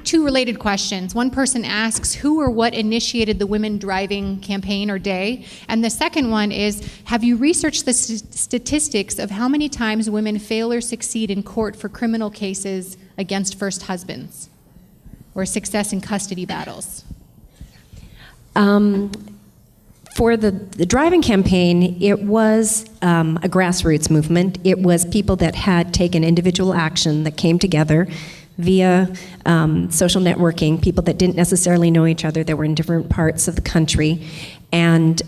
Two related questions. One person asks, who or what initiated the Women Driving campaign or day? And the second one is, have you researched the statistics of how many times women fail or succeed in court for criminal cases against first husbands, or success in custody battles? For the driving campaign, it was a grassroots movement. It was people that had taken individual action that came together via social networking, people that didn't necessarily know each other, that were in different parts of the country, and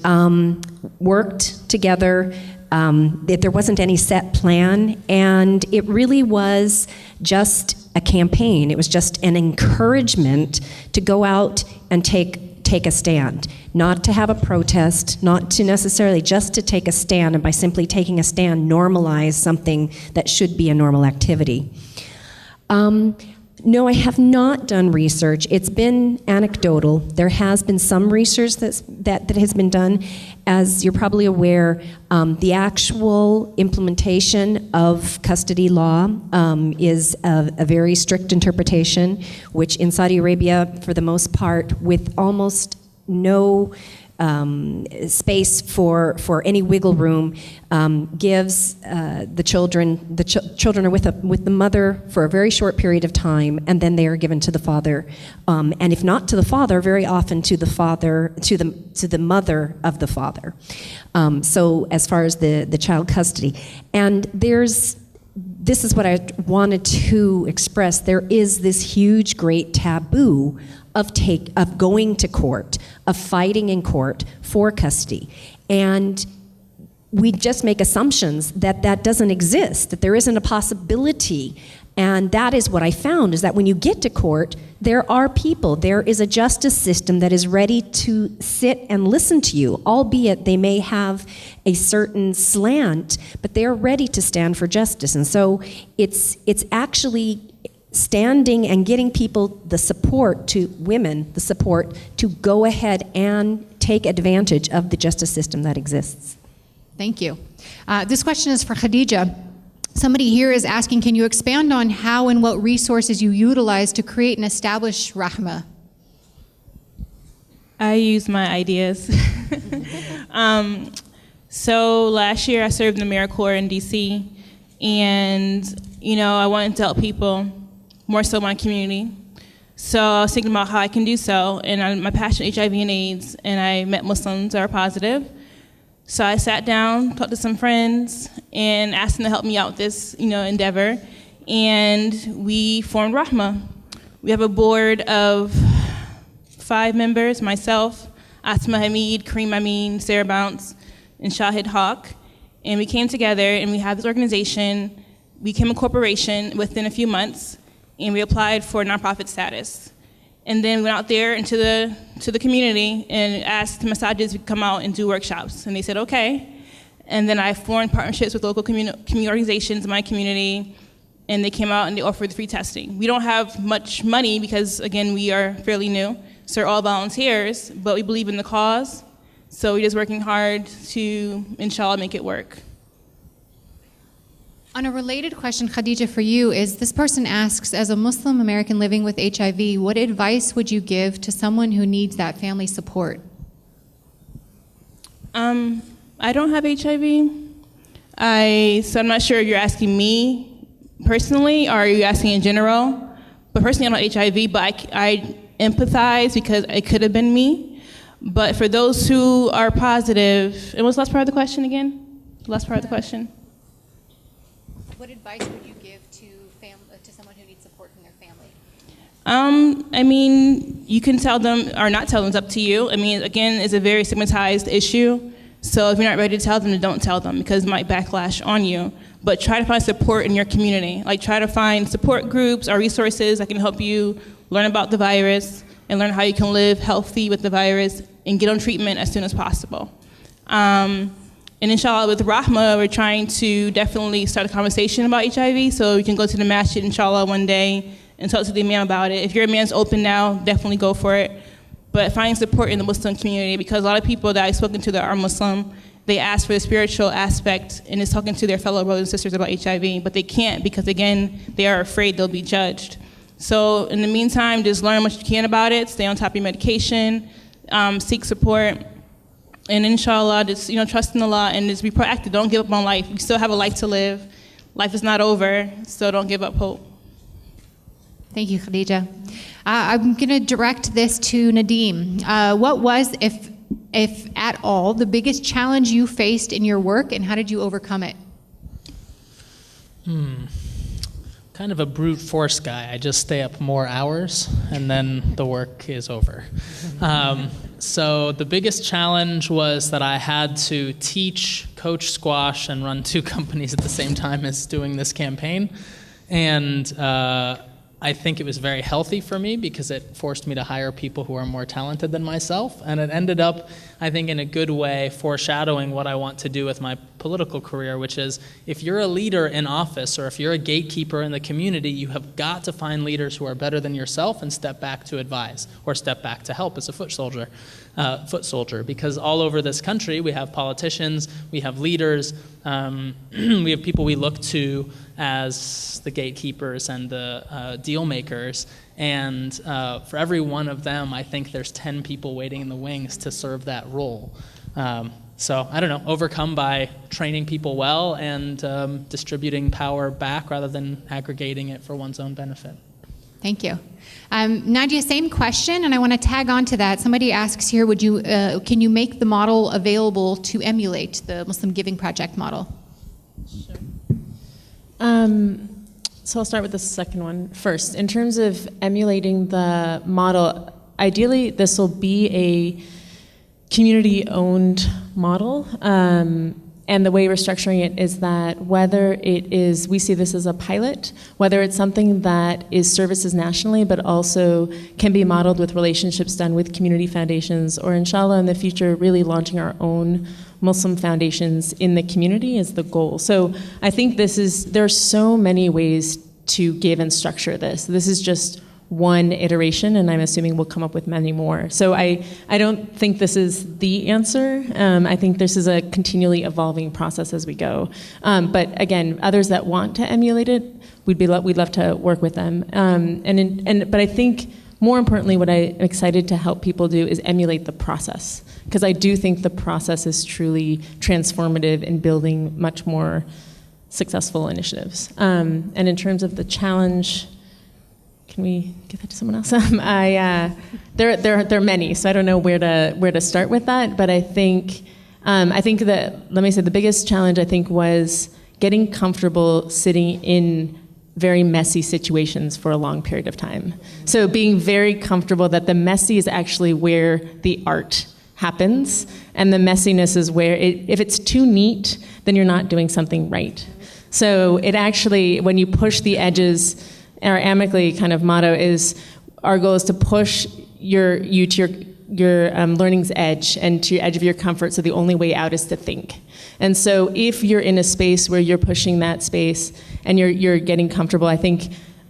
worked together. There wasn't any set plan, and it really was just a campaign. It was just an encouragement to go out and take a stand, not to have a protest, not to necessarily, just to take a stand, and by simply taking a stand, normalize something that should be a normal activity. No, I have not done research. It's been anecdotal. There has been some research that has been done. As you're probably aware, the actual implementation of custody law is a very strict interpretation, which in Saudi Arabia, for the most part, with almost no space for any wiggle room, gives the children are with the mother for a very short period of time, and then they are given to the father, and if not to the father, very often to the mother of the father. So as far as the child custody, and this is what I wanted to express. There is this huge, great taboo of going to court, of fighting in court for custody. And we just make assumptions that that doesn't exist, that there isn't a possibility. And that is what I found, is that when you get to court, there are people, there is a justice system that is ready to sit and listen to you, albeit they may have a certain slant, but they're ready to stand for justice. And so it's actually standing and getting people the support to go ahead and take advantage of the justice system that exists. Thank you. This question is for Khadija. Somebody here is asking, can you expand on how and what resources you utilize to create and establish Rahma? I use my ideas. So last year I served in the AmeriCorps in DC, and I wanted to help people, more so my community. So I was thinking about how I can do so, and my passion is HIV and AIDS, and I met Muslims that are positive. So I sat down, talked to some friends, and asked them to help me out with this, endeavor. And we formed Rahma. We have a board of 5 members: myself, Asma Hamid, Kareem Amin, Sarah Bounce, and Shahid Haq. And we came together, and we had this organization. We became a corporation within a few months, and we applied for nonprofit status. And then went out there into the community and asked massages to come out and do workshops. And they said, okay. And then I formed partnerships with local community organizations in my community, and they came out and they offered free testing. We don't have much money because, again, we are fairly new, so we're all volunteers, but we believe in the cause. So we're just working hard to, inshallah, make it work. On a related question, Khadija, for you, is this person asks, as a Muslim American living with HIV, what advice would you give to someone who needs that family support? I don't have HIV. So I'm not sure if you're asking me personally or are you asking in general. But personally, I don't have HIV, but I empathize because it could have been me. But for those who are positive, and what's the last part of the question again? The last part of the question? What advice would you give to someone who needs support from their family? I mean, you can tell them or not tell them, it's up to you. I mean, again, it's a very stigmatized issue. So if you're not ready to tell them, then don't tell them because it might backlash on you. But try to find support in your community. Like try to find support groups or resources that can help you learn about the virus and learn how you can live healthy with the virus and get on treatment as soon as possible. And inshallah, with Rahma, we're trying to definitely start a conversation about HIV so we can go to the masjid, inshallah, one day and talk to the imam about it. If your imam's open now, definitely go for it. But finding support in the Muslim community, because a lot of people that I've spoken to that are Muslim, they ask for the spiritual aspect and is talking to their fellow brothers and sisters about HIV, but they can't because, again, they are afraid they'll be judged. So in the meantime, just learn what you can about it, stay on top of your medication, seek support, and inshallah, just trust in Allah and just be proactive. Don't give up on life. You still have a life to live. Life is not over, so don't give up hope. Thank you, Khadija. I'm going to direct this to Nadeem. What was, if at all, the biggest challenge you faced in your work, and how did you overcome it? Kind of a brute force guy. I just stay up more hours, and then the work is over. So the biggest challenge was that I had to teach, coach squash, and run 2 companies at the same time as doing this campaign. And I think it was very healthy for me because it forced me to hire people who are more talented than myself. And it ended up, I think, in a good way, foreshadowing what I want to do with my political career, which is if you're a leader in office or if you're a gatekeeper in the community, you have got to find leaders who are better than yourself and step back to advise or step back to help as a foot soldier. Because all over this country, we have politicians, we have leaders, we have people we look to as the gatekeepers and the deal makers. And for every one of them, I think there's 10 people waiting in the wings to serve that role. So I don't know, overcome by training people well and distributing power back rather than aggregating it for one's own benefit. Thank you. Nadia, same question, and I want to tag on to that. Somebody asks here, can you make the model available to emulate the Muslim Giving Project model? Sure. So I'll start with the second one first. In terms of emulating the model, ideally this will be a community-owned model. And the way we're structuring it is that whether it is, we see this as a pilot, whether it's something that is services nationally, but also can be modeled with relationships done with community foundations, or inshallah in the future, really launching our own Muslim foundations in the community is the goal. So I think there are so many ways to give and structure this. This is just one iteration, and I'm assuming we'll come up with many more. So I don't think this is the answer. I think this is a continually evolving process as we go. But again, others that want to emulate it, we'd love to work with them. But I think more importantly, what I'm excited to help people do is emulate the process, because I do think the process is truly transformative in building much more successful initiatives. And in terms of the challenge, can we give that to someone else? There are many, so I don't know where to start with that. But I think that, let me say, the biggest challenge I think was getting comfortable sitting in very messy situations for a long period of time. So being very comfortable that the messy is actually where the art happens, and the messiness is where if it's too neat, then you're not doing something right. So it actually, when you push the edges, our amicably kind of motto is, our goal is to push you to your learning's edge and to your edge of your comfort, so the only way out is to think. And so if you're in a space where you're pushing that space and you're getting comfortable, I think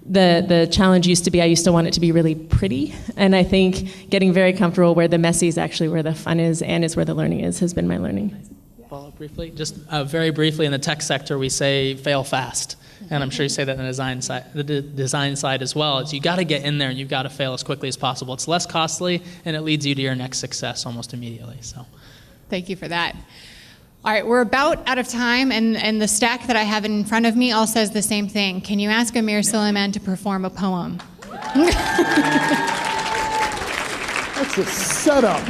the challenge used to be I used to want it to be really pretty, and I think getting very comfortable where the messy is actually where the fun is and is where the learning is has been my learning. Follow up briefly? Just very briefly, in the tech sector, we say fail fast. And I'm sure you say that in the design side as well. It's you got to get in there and you've got to fail as quickly as possible. It's less costly and it leads you to your next success almost immediately. So, thank you for that. All right, we're about out of time, and the stack that I have in front of me all says the same thing. Can you ask Amir Sulaiman to perform a poem? That's a setup.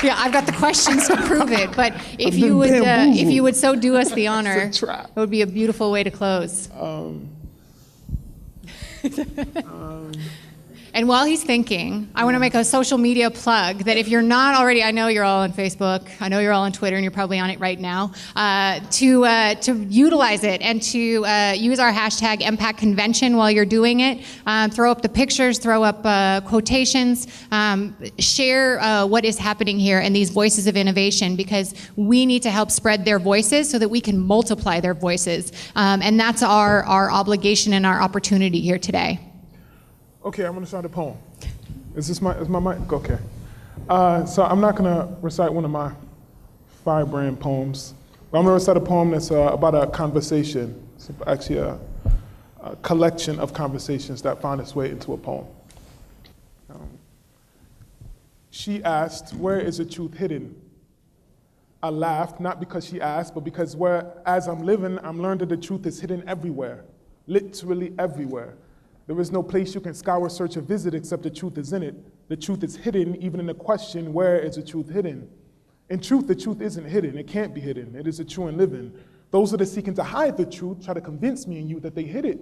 Yeah, I've got the questions to prove it. But if you would so do us the honor, it would be a beautiful way to close. And while he's thinking, I want to make a social media plug that if you're not already, I know you're all on Facebook, I know you're all on Twitter, and you're probably on it right now, to utilize it and to use our hashtag MPAC Convention while you're doing it. Throw up the pictures, throw up quotations, share what is happening here and these voices of innovation, because we need to help spread their voices so that we can multiply their voices. And that's our obligation and our opportunity here today. Okay, I'm gonna start a poem. Is my mic? Okay. So I'm not gonna recite one of my firebrand poems, but I'm gonna recite a poem that's about a conversation. It's actually a collection of conversations that found its way into a poem. She asked, "Where is the truth hidden?" I laughed, not because she asked, but because as I'm living, I'm learning that the truth is hidden everywhere, literally everywhere. There is no place you can scour, search, or visit except the truth is in it. The truth is hidden even in the question, where is the truth hidden? In truth, the truth isn't hidden. It can't be hidden. It is the true and living. Those that are seeking to hide the truth try to convince me and you that they hid it,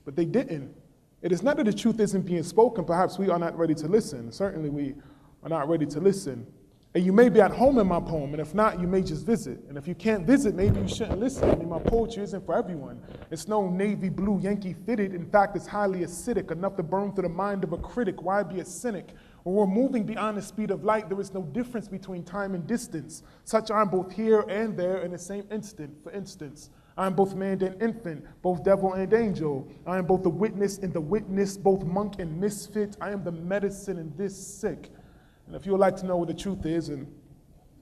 but they didn't. It is not that the truth isn't being spoken. Perhaps we are not ready to listen. Certainly we are not ready to listen. And you may be at home in my poem, and if not, you may just visit. And if you can't visit, maybe you shouldn't listen. I mean, my poetry isn't for everyone. It's no navy blue Yankee fitted. In fact, it's highly acidic, enough to burn through the mind of a critic. Why be a cynic? When we're moving beyond the speed of light, there is no difference between time and distance. Such I'm both here and there in the same instant. For instance, I am both man and infant, both devil and angel. I am both the witness and the witness, both monk and misfit. I am the medicine in this sick. And if you would like to know what the truth is, and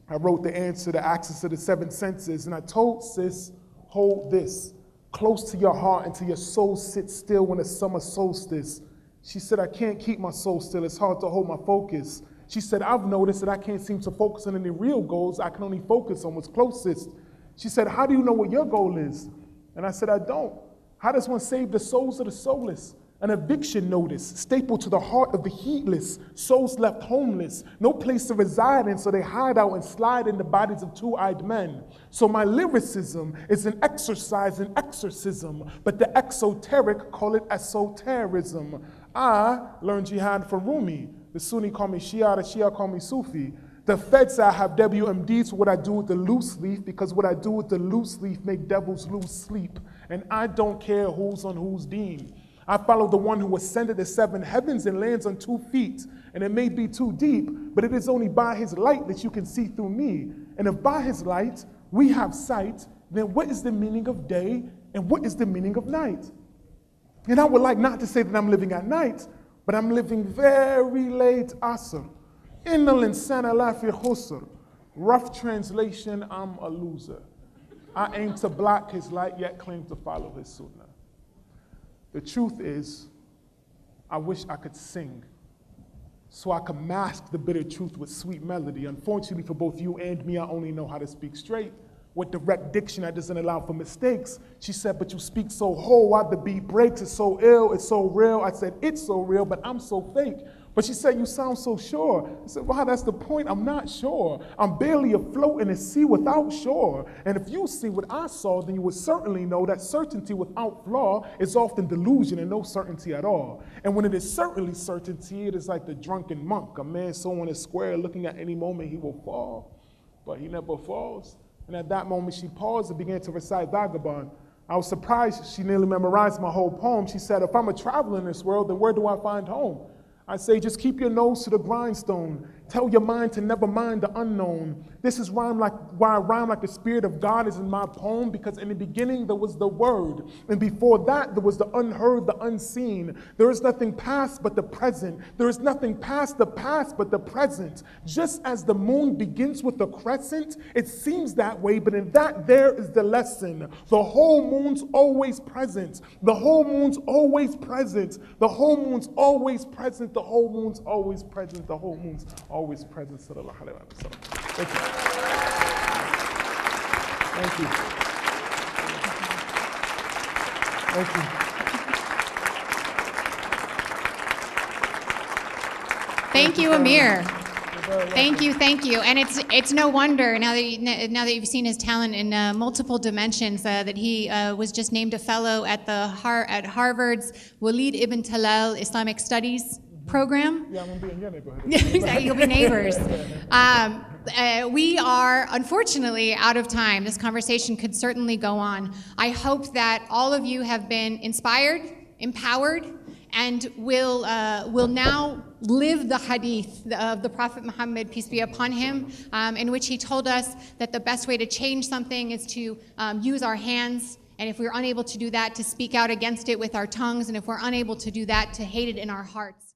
I wrote the answer to access to the 7 senses, and I told sis, hold this close to your heart until your soul sits still when the summer solstice. She said, I can't keep my soul still, it's hard to hold my focus. She said, I've noticed that I can't seem to focus on any real goals, I can only focus on what's closest. She said, how do you know what your goal is? And I said, I don't. How does one save the souls of the soulless? An eviction notice, stapled to the heart of the heedless, souls left homeless, no place to reside in, so they hide out and slide in the bodies of 2-eyed men. So my lyricism is an exercise in exorcism, but the exoteric call it esotericism. I learned jihad from Rumi. The Sunni call me Shia, the Shia call me Sufi. The feds say I have WMDs for what I do with the loose leaf, because what I do with the loose leaf make devils lose sleep. And I don't care who's on whose deen. I follow the one who ascended the 7 heavens and lands on 2 feet. And it may be too deep, but it is only by his light that you can see through me. And if by his light we have sight, then what is the meaning of day and what is the meaning of night? And I would like not to say that I'm living at night, but I'm living very late asr. Innal insana la fi khusr. Rough translation, I'm a loser. I aim to block his light, yet claim to follow his sunnah. The truth is, I wish I could sing so I could mask the bitter truth with sweet melody. Unfortunately for both you and me, I only know how to speak straight. With direct diction that doesn't allow for mistakes. She said, but you speak so whole, why the beat breaks? It's so ill, it's so real. I said, it's so real, but I'm so fake. But she said, you sound so sure. I said, wow, that's the point, I'm not sure. I'm barely afloat in a sea without shore. And if you see what I saw, then you would certainly know that certainty without flaw is often delusion and no certainty at all. And when it is certainly certainty, it is like the drunken monk, a man so on a square looking at any moment he will fall, but he never falls. And at that moment she paused and began to recite Vagabond. I was surprised she nearly memorized my whole poem. She said, if I'm a traveler in this world, then where do I find home? I say, just keep your nose to the grindstone. Tell your mind to never mind the unknown. This is why I rhyme like the Spirit of God is in my poem, because in the beginning there was the Word, and before that there was the unheard, the unseen. There is nothing past but the present. There is nothing past the past but the present. Just as the moon begins with a crescent, it seems that way, but in that there is the lesson. The whole moon's always present. The whole moon's always present. The whole moon's always present. The whole moon's always present. The whole moon's always present. Sallallahu alaihi wasallam. Thank you. Thank you. Thank you. Thank you, Amir. Thank you. And it's no wonder now that you've seen his talent in multiple dimensions that he was just named a fellow at Harvard's Walid ibn Talal Islamic Studies program. Yeah, I'm gonna be in your neighborhood. Exactly, you'll be neighbors. We are unfortunately out of time. This conversation could certainly go on. I hope that all of you have been inspired, empowered, and will now live the hadith of the Prophet Muhammad, peace be upon him, in which he told us that the best way to change something is to use our hands, and if we're unable to do that, to speak out against it with our tongues, and if we're unable to do that, to hate it in our hearts.